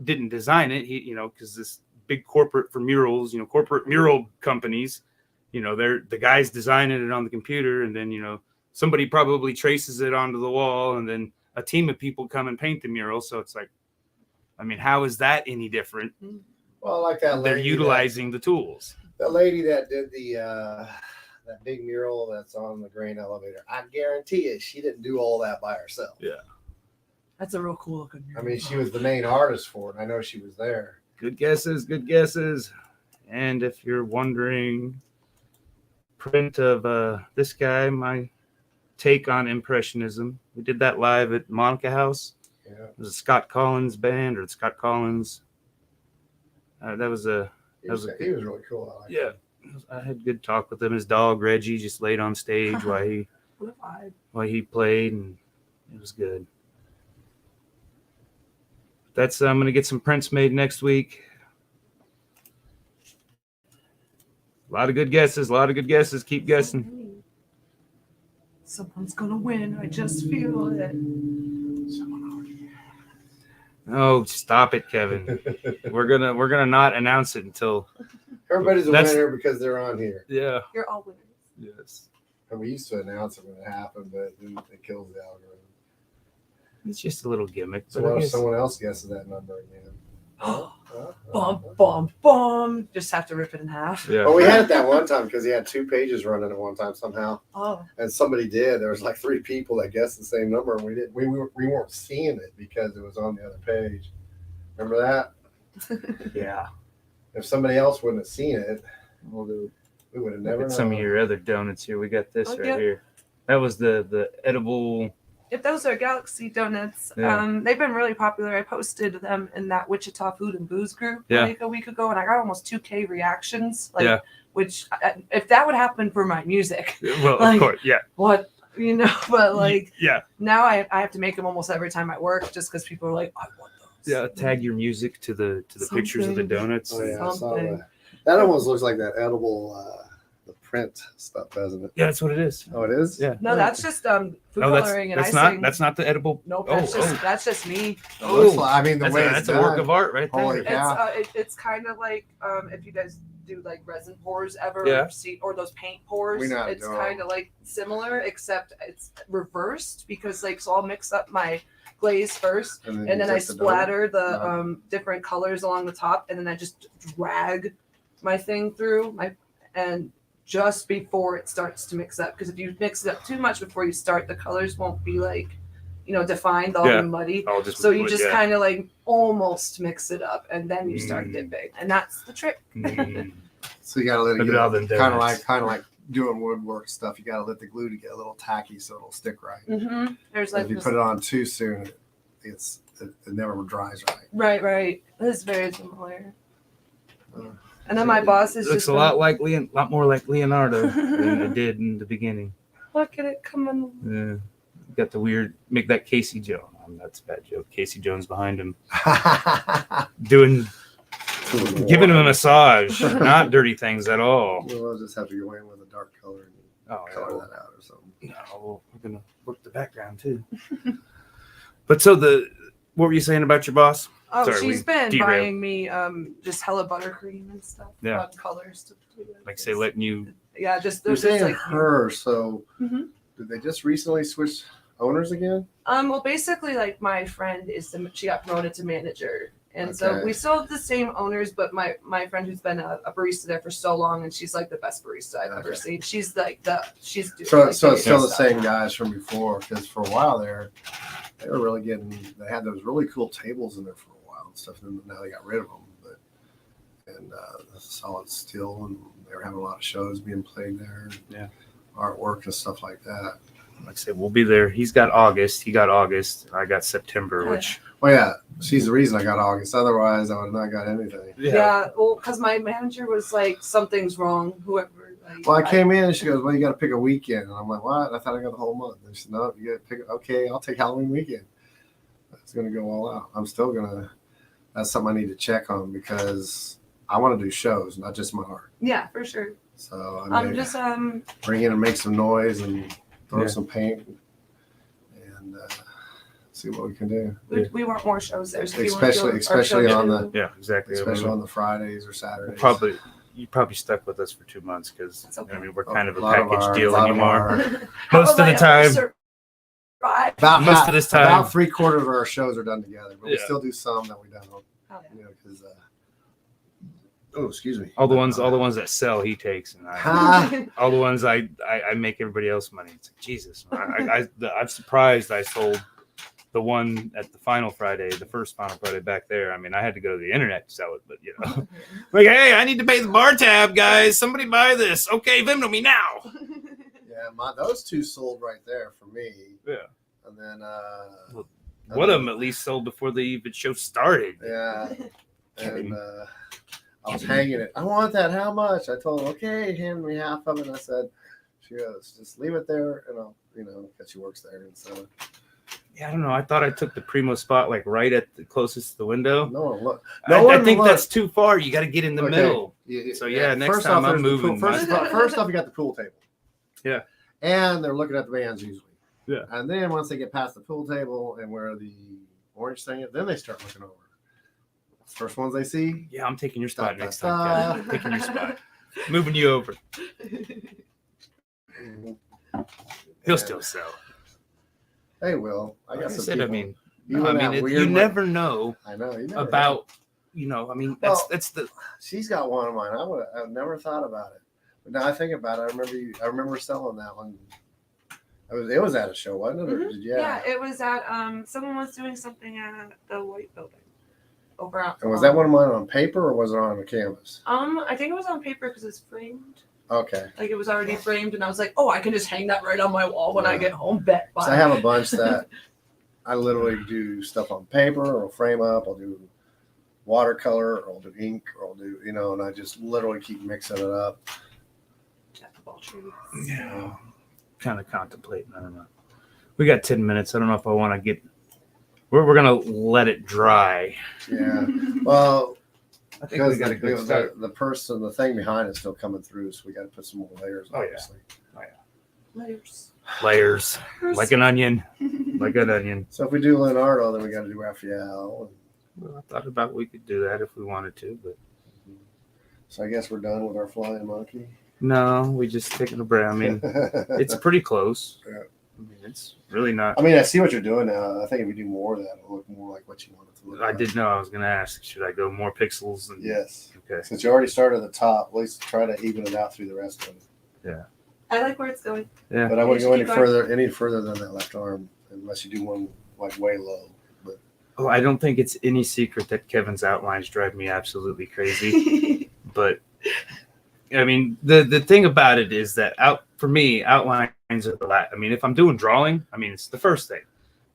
didn't design it. He, because this big corporate for murals, corporate mural companies, the guy's designing it on the computer, and then, somebody probably traces it onto the wall, and then a team of people come and paint the mural. So it's like, I mean, how is that any different? Well, like that lady, they're utilizing the tools. The lady that did the that big mural that's on the grain elevator. I guarantee you, she didn't do all that by herself. Yeah. That's a real cool looking mural. I mean, she was the main artist for it. I know she was there. Good guesses, good guesses. And if you're wondering, print of this guy, my take on Impressionism. We did that live at Monica House. Yeah. It was a Scott Collins band, or Scott Collins. He was really cool. I liked him. I had good talk with him. His dog Reggie just laid on stage while he played, and it was good. That's I'm gonna get some prints made next week. A lot of good guesses. Keep guessing. Someone's gonna win. I just feel it. Oh, stop it, Kevin. We're gonna not announce it until Everybody's a winner because they're on here. Yeah. You're all winners. Yes. And we used to announce it when it happened, but then it kills the algorithm. It's just a little gimmick. So what if someone else guesses that number again? Bum. Just have to rip it in half. Yeah. Well, we had it that one time because he had 2 pages running at one time somehow. Oh. And somebody did. There was like 3 people that guessed the same number, and we weren't seeing it because it was on the other page. Remember that? Yeah. If somebody else wouldn't have seen it, We'll do. we would have Look never at some of known. your other donuts here. We got this Oh, right yeah. here. That was the edible. If those are Galaxy donuts, Yeah. they've been really popular. I posted them in that Wichita Food and Booze group Yeah. like a week ago, and I got almost 2K reactions. Like, Yeah. which if that would happen for my music, Well, Like- of course, yeah, what but like yeah, now I have to make them almost every time I work just because people are like, I want those. yeah. Tag your music to the pictures of the Something. donuts. Oh, yeah, I saw Something. that. That almost looks like that edible, the print stuff, doesn't it? Yeah, that's what it is. Oh, it is? Yeah. No, that's just food No, coloring and that's icing. not the edible. Nope, Oh, that's just me. It looks like, I mean, the That's, way that's it's a work done. of art right there. Holy It's cow. it's kind of like if you guys do like resin pours ever, Yeah. or those paint pours. We know how to It's do 'em. kind of like similar, except it's reversed because like so I'll mix up my glaze first, and then I splatter the different colors along the top, and then I just drag my thing through and just before it starts to mix up, because if you mix it up too much before you start, the colors won't be like defined, they'll Yeah. be muddy. I'll just So you put- just yeah. kind of like almost mix it up, and then you start dipping, and that's the trick. Mm. So you gotta let Look it at all get them kind of donuts. like doing woodwork stuff. You gotta let the glue to get a little tacky so it'll stick right. Mm-hmm. There's like If you this- put it on too soon, it never dries right. right. It's very similar. Uh, And then my boss It is looks just a lot more like Leonardo than it did in the beginning. Look at it coming. Yeah. Got the weird, make that Casey Jones. That's a bad joke. Casey Jones behind him giving him a massage, not dirty things at all. We'll just have to go in with a dark color and Oh, yeah. color that out or something. No, we're gonna work the background too. But so what were you saying about your boss? Oh, Sorry, she's we been derailed. buying me just hella buttercream and stuff. Yeah. Fun colors to do it. Like say letting you. Yeah, just You're there's just saying like her, so Mhm. did they just recently switch owners again? well basically like my friend she got promoted to manager. And so Okay. we still have the same owners, but my friend who's been a barista there for so long, and she's like the best barista I've ever Okay. seen. She's like she's doing So like, it's still good the stuff. same guys from before, because for a while there, they were really they had those really cool tables in there for a while and stuff, and now they got rid of them. And solid steel, and they were having a lot of shows being played there. Yeah. Artwork and stuff like that. Like I said, we'll be there. He got August. I got September, which Well, yeah, she's the reason I got August. Otherwise, I would have not got anything. Yeah, well, because my manager was like, something's wrong. Whoever. Like, Well, I came in and she goes, "Well, you got to pick a weekend." And I'm like, "What?" I thought I got the whole month. And she said, "No, you got to pick. Okay, I'll take Halloween weekend." It's going to go all out. I'm still going to. That's something I need to check on because I want to do shows, not just my art. Yeah, for sure. So I may Just bring in and make some noise and throw Yeah. some paint and see what we can do. we want more shows there. So if you wanna Especially- do our especially show on too. yeah, exactly. Especially on the Fridays or Saturdays. You probably stuck with us for 2 months because That's okay. we're kind of a lot of package our- deal lot of anymore. our- Most of the Like, time. survive. Most of this time. about 3/4 of our shows are done together, but we Yeah. still do some that we don't. Oh, yeah. Because Oh, excuse me. All the ones that sell, he takes, and all the ones I make everybody else money. It's like, Jesus, I'm surprised I sold the one at the final Friday, the first final Friday back there. I mean, I had to go to the internet to sell it, but like, hey, I need to pay the bar tab, guys. Somebody buy this. Okay, Venmo me now. Yeah, those two sold right there for me. Yeah. And then one of them at least sold before the even show started. Yeah. And I was hanging it. I want that. How much? I told him, okay, hand me half of it. And I said, she goes, just leave it there, and I'll, because she works there. And so, yeah, I don't know. I thought I took the primo spot like right at the closest to the window. No one look. I think that's too far. You got to get in the middle. So next first time off, I'm moving. First off, you got the pool table. Yeah. And they're looking at the bands usually. Yeah. And then once they get past the pool table and where the orange thing is, then they start looking over. First ones they see. Yeah, I'm taking your spot next time. Yeah, taking your spot. Moving you over. He'll still sell. They will. I Like guess. I said, I mean, you never know. I know. You never about. I mean, that's the. She's got one of mine. I've never thought about it, but now I think about it. I remember selling that one. It was at a show, wasn't it? Mm-hmm. Yeah, it was at someone was doing something at the White Building. Over at. And was that one of mine on paper or was it on a canvas? I think it was on paper because it's framed. Okay. Like it was already framed, and I was like, oh, I can just hang that right on my wall when I get home. Bet. So I have a bunch that I literally do stuff on paper or I'll frame up. I'll do watercolor or I'll do ink or I'll do, and I just literally keep mixing it up. Yeah. Kind of contemplating. I don't know. We got 10 minutes. I don't know if I want to get. We're gonna let it dry. Yeah. Well, I think we got a good start. The thing behind is still coming through, so we got to put some more layers. Obviously. Layers. Like an onion. Like an onion. So if we do Leonardo, then we got to do Raphael. Well, I thought about we could do that if we wanted to, but. So I guess we're done with our flying monkey. No, we just taking a break. I mean, it's pretty close. Yeah. I mean, it's really not. I mean, I see what you're doing now. I think if we do more of that, it'll look more like what you want it to look like. I did know I was going to ask, should I go more pixels? Yes. Okay. Since you already started at the top, at least try to even it out through the rest of it. Yeah. I like where it's going. Yeah. But I wouldn't go any further than that left arm unless you do one like way low. But I don't think it's any secret that Kevin's outlines drive me absolutely crazy. But I mean, the thing about it is that for me, outlines are the last. I mean, if I'm doing drawing, I mean, it's the first thing.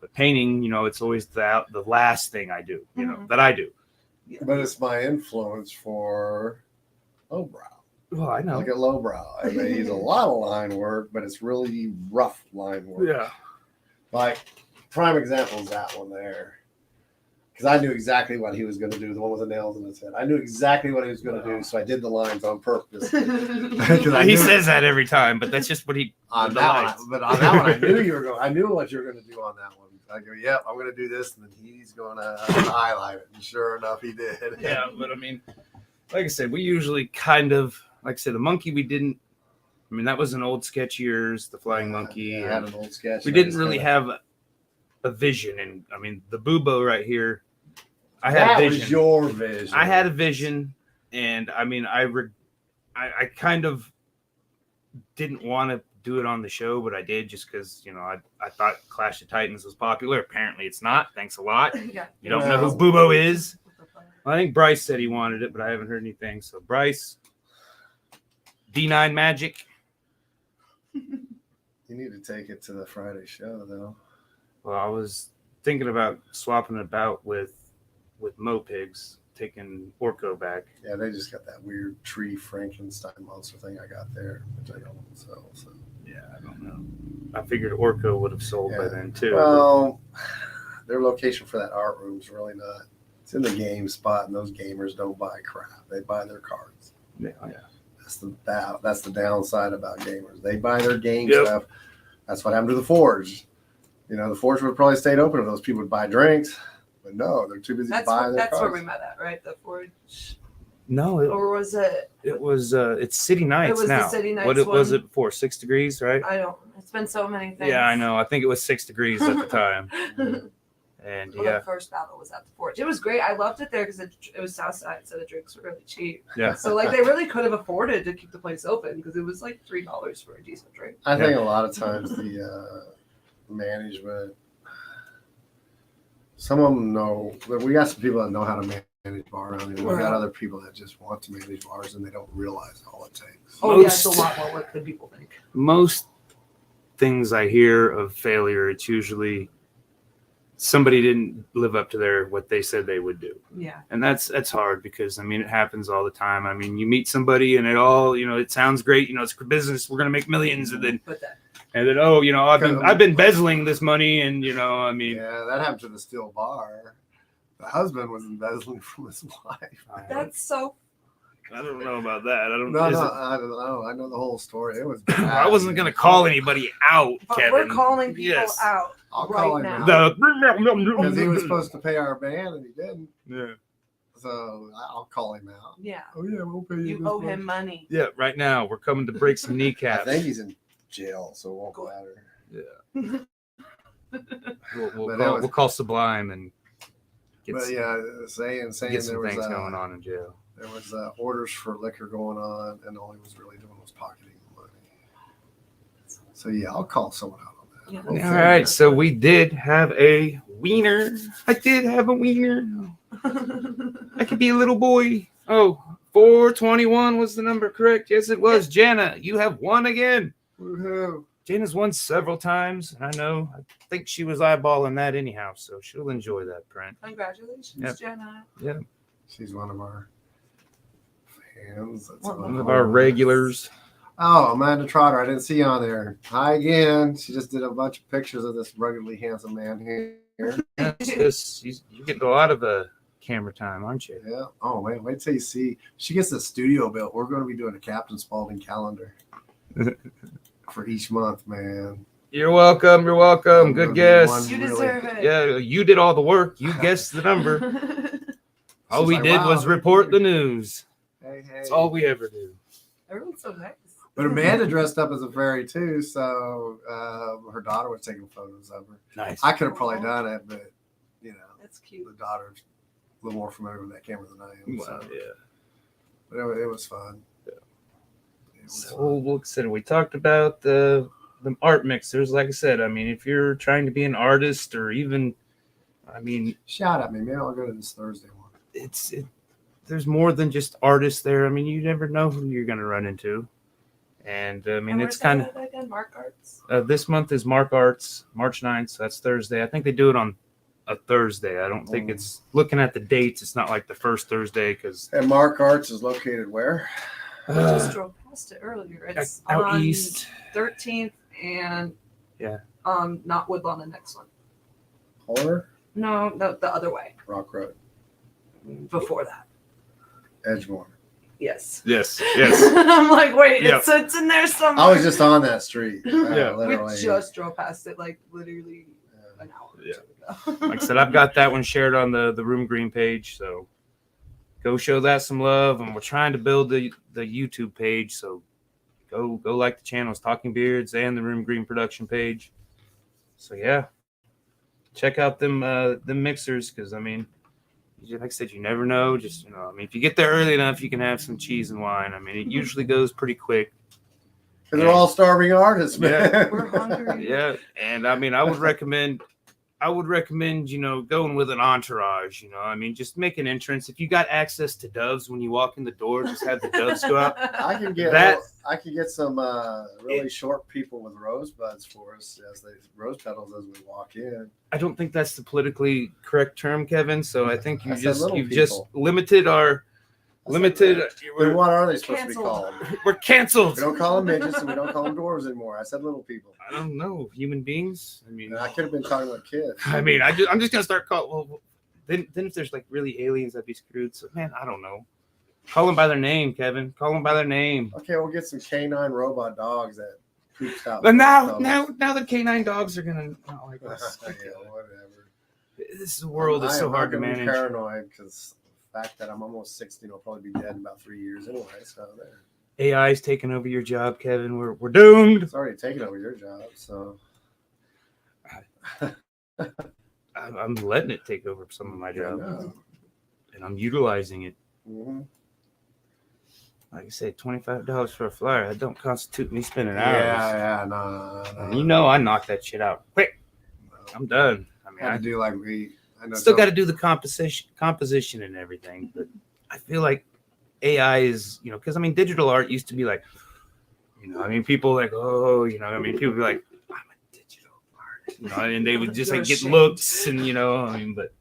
But painting, it's always the last thing I do, that I do. But it's my influence for lowbrow. Well, I know. Look at lowbrow. I mean, he's a lot of line work, but it's really rough line work. Yeah. Like, prime example is that one there. Because I knew exactly what he was going to do, the one with the nails in his head. I knew exactly what he was going to do, so I did the lines on purpose. He says that every time, but that's just what he. On that one, but on that one, I knew you were going. I knew what you were going to do on that one. I go, yep, I'm going to do this, and then he's going to highlight it. And sure enough, he did. Yeah, but I mean, like I said, we usually kind of, like I said, the monkey we didn't. I mean, that was an old sketch of yours, the flying monkey. I had an old sketch. We didn't really have a vision, and I mean, the bubo right here. I had a vision. Was your vision. I had a vision, and I mean, I kind of didn't want to do it on the show, but I did just because I thought Clash of Titans was popular. Apparently, it's not. Thanks a lot. Yeah. You don't know who Bubo is. Well, I think Bryce said he wanted it, but I haven't heard anything. So Bryce, D9 Magic. You need to take it to the Friday show, though. Well, I was thinking about swapping it about with Mopigs, taking Orko back. Yeah, they just got that weird tree Frankenstein monster thing I got there, which I don't sell. So yeah, I don't know. I figured Orko would have sold by then too. Well, their location for that art room is really not. It's in the game spot, and those gamers don't buy crap. They buy their cards. Yeah. That's the downside about gamers. They buy their game stuff. That's what happened to the Forge. The Forge would have probably stayed open if those people would buy drinks. But no, they're too busy buying their That's cards. where we met at, right? The Forge. No, or was it? It was. It's City Nights. It was now. The City Nights. What was it before? 6 degrees, right? I don't. It's been so many things. Yeah, I know. I think it was 6 degrees at the time. And Well, the first battle was at the Forge. It was great. I loved it there because it was Southside, so the drinks were really cheap. Yeah. So like they really could have afforded to keep the place open because it was like $3 for a decent drink. I think a lot of times the management, some of them know. We got some people that know how to manage bar around here. We got other people that just want to manage bars and they don't realize all it takes. Oh, yeah, it's a lot more work than people think. Most things I hear of failure, it's usually somebody didn't live up to what they said they would do. Yeah. And that's hard because, I mean, it happens all the time. I mean, you meet somebody and it all, it sounds great. It's business. We're going to make millions. And then, oh, I've been embezzling this money. And, I mean. Yeah, that happened to the steel bar. The husband was embezzling from his wife. That's so. I don't know about that. I don't know. I don't know. I know the whole story. It was bad. I wasn't going to call anybody out, but Kevin. We're calling people out. I'll call him now. Because he was supposed to pay our band and he didn't. Yeah. So I'll call him out. Yeah. Oh yeah, we'll pay you. You owe him money. Yeah. Right now, we're coming to break some kneecaps. I think he's in jail, so it won't matter. Yeah. We'll call Sublime and. Saying get some there was things going on in jail. There was orders for liquor going on, and all he was really doing was pocketing the money. So yeah, I'll call someone out on that. Yeah. All right, so we did have a wiener. I did have a wiener. I could be a little boy. Oh, 421 was the number, correct? Yes, it was. Jana, you have won again. Woohoo! Jana's won several times, and I think she was eyeballing that anyhow, so she'll enjoy that, Brent. Congratulations, Jana. Yeah. She's one of our fans. That's one of our regulars. Oh, Amanda Trotter. I didn't see you on there. Hi again. She just did a bunch of pictures of this ruggedly handsome man here. You get a lot of camera time, aren't you? Yeah. Oh, wait till you see. She gets the studio built. We're going to be doing a Captain Spaulding calendar for each month, man. You're welcome. You're welcome. Good guess. You deserve it. Yeah, you did all the work. You guessed the number. All we did was report the news. Hey. That's all we ever do. Everyone's so nice. But Amanda dressed up as a fairy too, so her daughter was taking photos of her. Nice. I could have probably done it, but That's cute. the daughter's a little more familiar with that camera than I am. Well, so. yeah. But it was fun. Yeah. So we talked about the art mixers. Like I said, I mean, if you're trying to be an artist or even, shout at me, maybe I'll go to this Thursday one. There's more than just artists there. I mean, you never know who you're going to run into. And it's kind of Mark Arts. This month is Mark Arts, March 9th. So that's Thursday. I think they do it on a Thursday. I don't think it's looking at the dates. It's not like the first Thursday because. And Mark Arts is located where? I just drove past it earlier. It's out on east, 13th and not Woodlawn. The next one. Horner? No, the other way. Rock Road. Before that. Edgemore. Yes. I'm like, wait, it's in there somewhere. I was just on that street. We just drove past it like literally an hour or two ago. Like I said, I've got that one shared on the Room Green page, so go show that some love. And we're trying to build the YouTube page, so go like the channels, Talking Beards and the Room Green production page. So yeah, check out them mixers because like I said, you never know. Just if you get there early enough, you can have some cheese and wine. It usually goes pretty quick. Because they're all starving artists, man. Yeah. We're hungry. Yeah, and I would recommend, going with an entourage. Just make an entrance. If you got access to doves when you walk in the door, just have the doves go out. I can get some really short people with rosebuds for us as rose petals as we walk in. I don't think that's the politically correct term, Kevin. So I think you've people. just limited our. Limited. Then what are they supposed to be called? We're canceled. We don't call them midgets and we don't call them dwarves anymore. I said little people. I don't know. Human beings. I could have been talking about kids. I'm just gonna start calling. Well, then if there's like really aliens, I'd be screwed. So man, I don't know. Call them by their name, Kevin. Call them by their name. Okay, we'll get some canine robot dogs that creeps out. But now the canine dogs are gonna not like us. Yeah, whatever. This world is so hard to manage. I'm paranoid because the fact that I'm almost 60, I'll probably be dead in about 3 years anyway. So there. AI's taking over your job, Kevin. We're doomed. It's already taken over your job, so. I'm letting it take over some of my job, No. and I'm utilizing it. Mhm. Like I said, $25 for a flyer. That don't constitute me spending hours. Yeah, no. And you know, I knock that shit out quick. I'm done. I mean, I I have to do like I know still got to do the composition and everything, but I feel like AI is, you know, because I mean, digital art used to be like, you know, I mean, people like, oh, you know, I mean, people be like, I'm a digital artist, you know, and they would just like get looks, and you know, I mean, but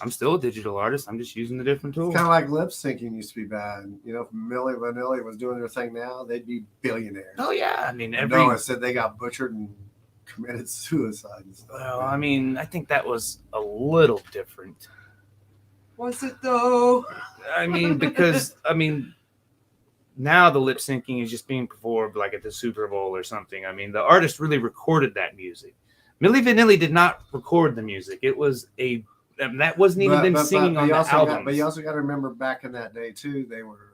I'm still a digital artist. I'm just using the different tools. It's kind of like lip syncing used to be bad. You know, if Milli Vanilli was doing their thing now, they'd be billionaires. Oh yeah, I mean, Noah said they got butchered and committed suicide and stuff. Well, I mean, I think that was a little different. Was it though? I mean, because I mean, now the lip syncing is just being performed like at the Super Bowl or something. I mean, the artist really recorded that music. Milli Vanilli did not record the music. It was that wasn't even them singing on the album. But you also got to remember back in that day too, they were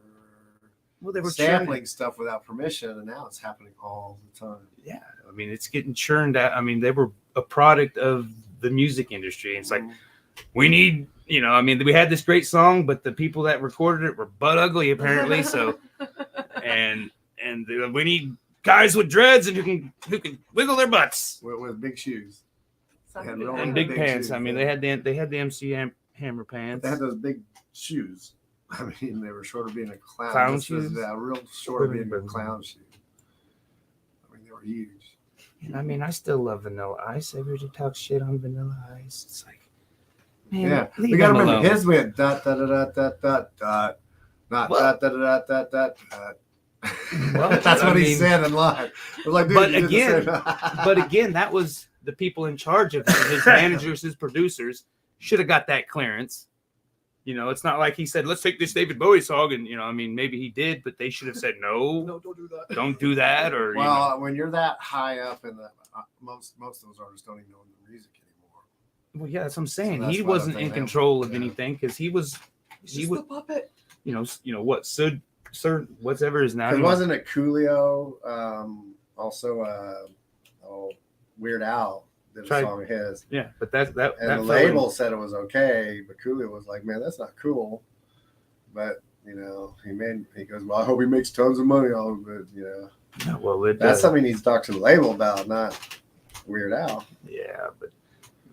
churning sampling stuff without permission, and now it's happening all the time. Yeah, I mean, it's getting churned out. I mean, they were a product of the music industry. It's like, we need, you know, I mean, we had this great song, but the people that recorded it were butt ugly apparently. So, and we need guys with dreads and who can wiggle their butts with big shoes and big pants. Shoes, I mean, yeah. they had the MC Hammer pants. They had those big shoes. I mean, they were short of being a clown. Clown shoes? Yeah, real short of being a clown shoe. I mean, they were huge. And I mean, I still love Vanilla Ice. Everybody talks shit on Vanilla Ice. It's like, man, Yeah, leave we gotta him remember alone. his went dot dot dot dot dot dot, not What? dot dot dot dot dot dot. Well, That's I what he mean- said in live. I was like, dude, But you did the again- same. But again, that was the people in charge of him. His managers, his producers should have got that clearance. You know, it's not like he said, let's take this David Bowie song. And, you know, I mean, maybe he did, but they should have said, no, No, don't do that. don't do that. Or, Well, when you're that high up in the most of those artists don't even know the music anymore. well, yeah, that's what I'm saying. So that's He why wasn't they in have- control of yeah. anything because he was, He's would, the puppet. you know, what, Sir, whatever is now. Because wasn't it Coolio? Also, Weird Al did a Tried- song of his. Yeah, but that And that the fell label in- said it was okay, but Coolio was like, man, that's not cool. But, you know, he goes, well, I hope he makes tons of money off of it, you know. Yeah, well, it, That's something he needs to talk to the label about, not Weird Al. yeah, but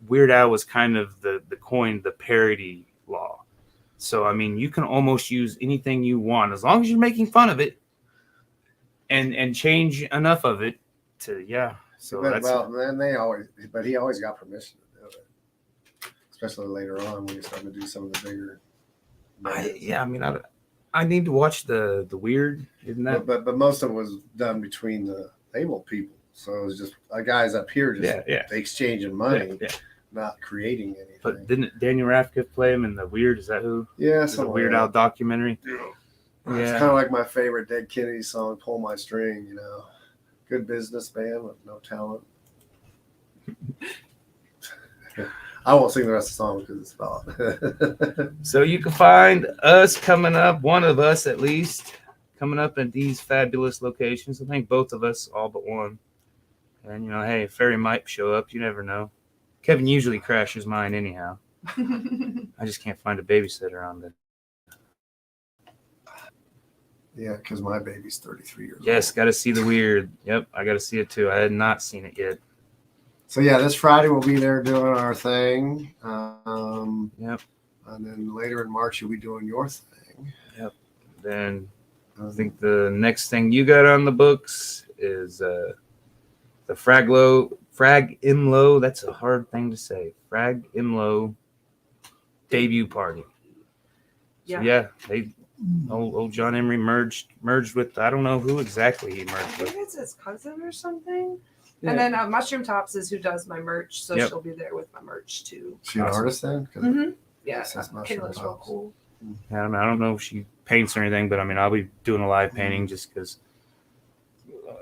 Weird Al was kind of the coined the parody law. So I mean, you can almost use anything you want as long as you're making fun of it, and change enough of it to So But, that's then he always got permission to do it, especially later on when you're starting to do some of the bigger. I mean, I need to watch the Weird, isn't that? But most of it was done between the label people, so it was just guys up here just exchanging money, not creating anything. But didn't Daniel Radcliffe play him in the Weird? Is that who? Yeah, The something Weird like Al that. documentary. It's kind of like my favorite Dead Kennedy song, "Pull My String." You know, good businessman with no talent. I won't sing the rest of the song because it's about. So you can find us coming up, one of us at least, coming up at these fabulous locations. I think both of us, all but one. And, you know, hey, Ferry might show up. You never know. Kevin usually crashes mine anyhow. I just can't find a babysitter on the. Yeah, because my baby's 33 years old. Yes, got to see the Weird. Yep, I got to see it too. I had not seen it yet. So yeah, this Friday we'll be there doing our thing. Yep. And then later in March you'll be doing your thing. Yep. Then I think the next thing you got on the books is the Frag Imlo. That's a hard thing to say. Frag Imlo debut party. So yeah, they old John Emery merged with, I don't know who exactly he I merged think with. it's his cousin or something. Yeah. And then Mushroom Tops is who does my merch, so Yep. she'll be there with my merch too. She an Awesome. artist then? 'Cause Mm-hmm. Yeah, Says Mushroom Kayla's real Tops. cool. I don't know if she paints or anything, but I mean, I'll be doing a live painting just because.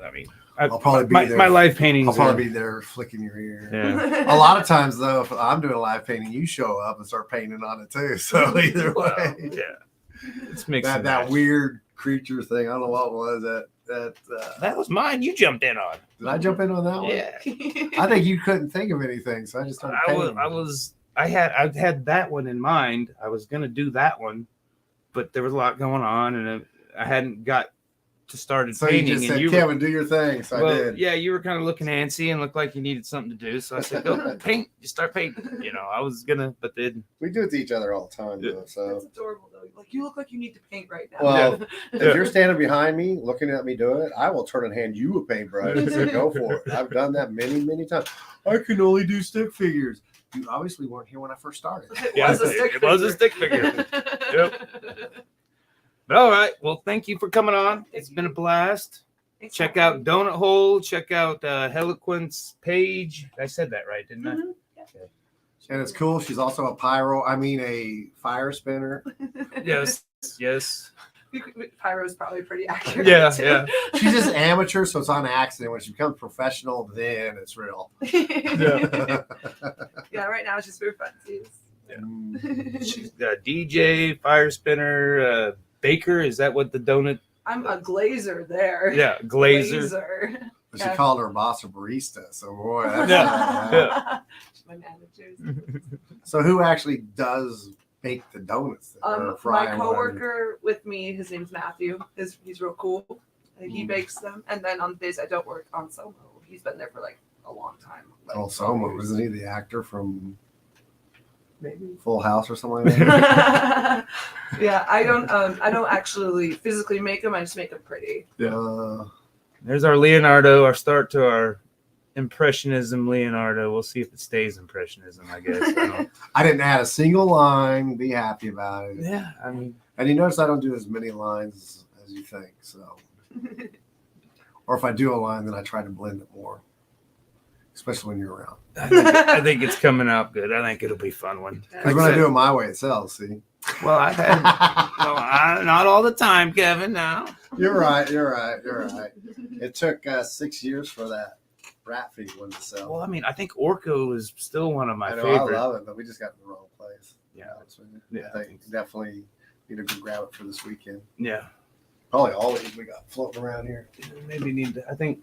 I mean, I'll probably be my, there. my live paintings. I'll probably are- be there flicking your ear. Yeah. A lot of times though, if I'm doing a live painting, you show up and start painting on it too. So either Well, way, yeah. It's mixed. that weird creature thing. I don't know what it was That was mine. You jumped in on. did I jump in on that one? Yeah. I think you couldn't think of anything, so I just started painting. I had that one in mind. I was gonna do that one, but there was a lot going on, and I hadn't got to started So painting. you just said, and Kevin, do your thing. So I did. Yeah, you were kind of looking antsy and looked like you needed something to do. So I said, go paint. You start painting. You know, I was gonna, but then We do it to each other all the time, though. That's So adorable though. Like you look like you need to paint right now. Well, if you're standing behind me looking at me do it, I will turn and hand you a paintbrush and say, go for it. I've done that many, many times. I can only do stick figures. You obviously weren't here when I first started. Yeah, it was a stick figure. Yep. But all right. Well, thank you for coming on. It's been a blast. Check out Donut Hole. Check out Hellaquent's page. I said that right, didn't I? Mhm. Okay. And it's cool. She's also a fire spinner. Yes. Yes. Pyro's probably pretty accurate. Yeah. too. Yeah. She's just amateur, so it's on accident. When she becomes professional, then it's real. Yeah. Right now it's just for funsies. She's a DJ, fire spinner, baker. Is that what the donut? I'm a glazer there. Yeah, glazer. But she called her boss a barista. So boy, that's Yeah. My managers. So who actually does bake the donuts? Or fry My them, whatever? coworker with me, his name's Matthew. He's real cool. He bakes them. And then on days I don't work on Somo, he's been there for like a long time. Like, Oh, Somo, isn't he the actor from maybe. Full House or something like that? Yeah, I don't actually physically make them. I just make them pretty. Yeah. There's our Leonardo, our start to our Impressionism Leonardo. We'll see if it stays Impressionism, I guess. I didn't add a single line. Be happy about it. Yeah, I mean, And you notice I don't do as many lines as you think. So, or if I do a line, then I try to blend it more, especially when you're around. I think it's coming out good. I think it'll be a fun one. Because when I do it my way, it sells. See. Well, I've had not all the time, Kevin. Now You're right. It took 6 years for that rat feed one to sell. well, I mean, I think Orco is still one of my I know, favorites. I love it, but we just got in the wrong place. Yeah. Yeah. I think definitely need to go grab it for this weekend. Yeah, Probably all these we got floating around here. maybe need to. I think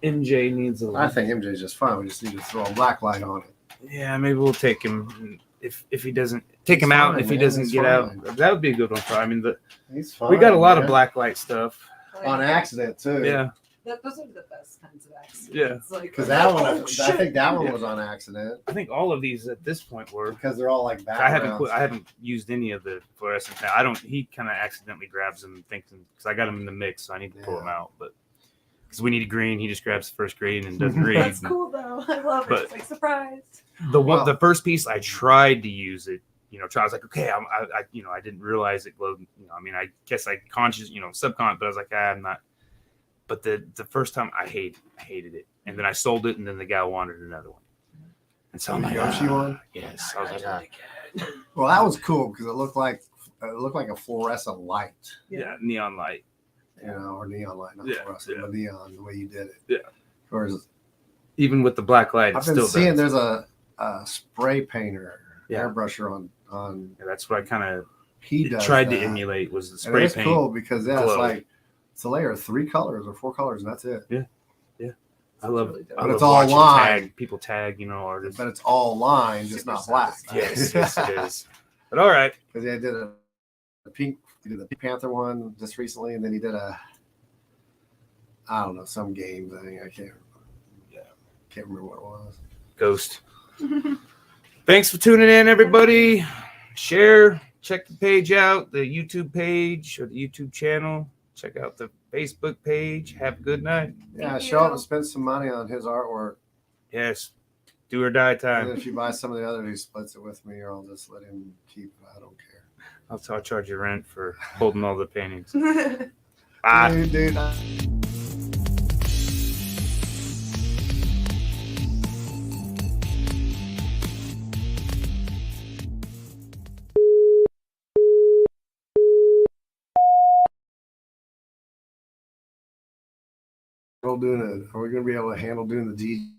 MJ needs a. I think MJ's just fine. We just need to throw a black light on it. Yeah, maybe we'll take him if he doesn't take him He's out. fine, If he man. doesn't He's get fine. out, that would be a good one for. I mean, He's fine. we got a lot of man. black light stuff. on accident too. Yeah, Those are the best kinds of accidents. Yeah. It's like, Because that one, oh, I shit. think that one was on accident I think all of these at this point were. because they're all like I haven't backgrounds. I haven't used any of the fluorescent. I don't. He kind of accidentally grabs them, thinking because I got them in the mix, so I need to pull them Yeah. out. But because we need green, he just grabs the first green and doesn't read. That's cool though. I love it. But- It's like surprise. Well- The first piece I tried to use it. I was like, okay, I didn't realize it glowed. I mean, I guess I subconscious, but I was like, I'm not. But the first time I hated it, and then I sold it, and then the guy wanted another one, and so I'm The like, Yoshi one? Yes, I was like, Well, that was cool because it looked like a fluorescent light, yeah, neon light. or neon light, not Yeah, fluorescent, yeah. but neon. The way you did it. Yeah. Whereas Even with the black light, I've it been still seeing does. there's a spray painter, Yeah. airbrusher on. Yeah, that's what I kind of He does tried to that. emulate was the And spray it's paint. cool because glow. it's a layer of 3 colors or 4 colors, and that's it. I love, Really dope. I But love it's all watching lined. people tag, artists. But it's all lined, just Super not black. satisfying. Yes, it is. But all right. Because he did a pink. He did the Pink Panther one just recently, and then he did some game thing. I can't remember what it was. Ghost. Thanks for tuning in, everybody. Share, check the page out, the YouTube page or the YouTube channel. Check out the Facebook page. Have a good night. Yeah, Thank show up you. and spend some money on his artwork. Yes. Do or die And then time. if you buy some of the others, he splits it with me, or I'll just let him keep it. I don't care. I'll charge you rent for holding all the paintings. Bye. Dude, are we going to be able to handle doing the DJ?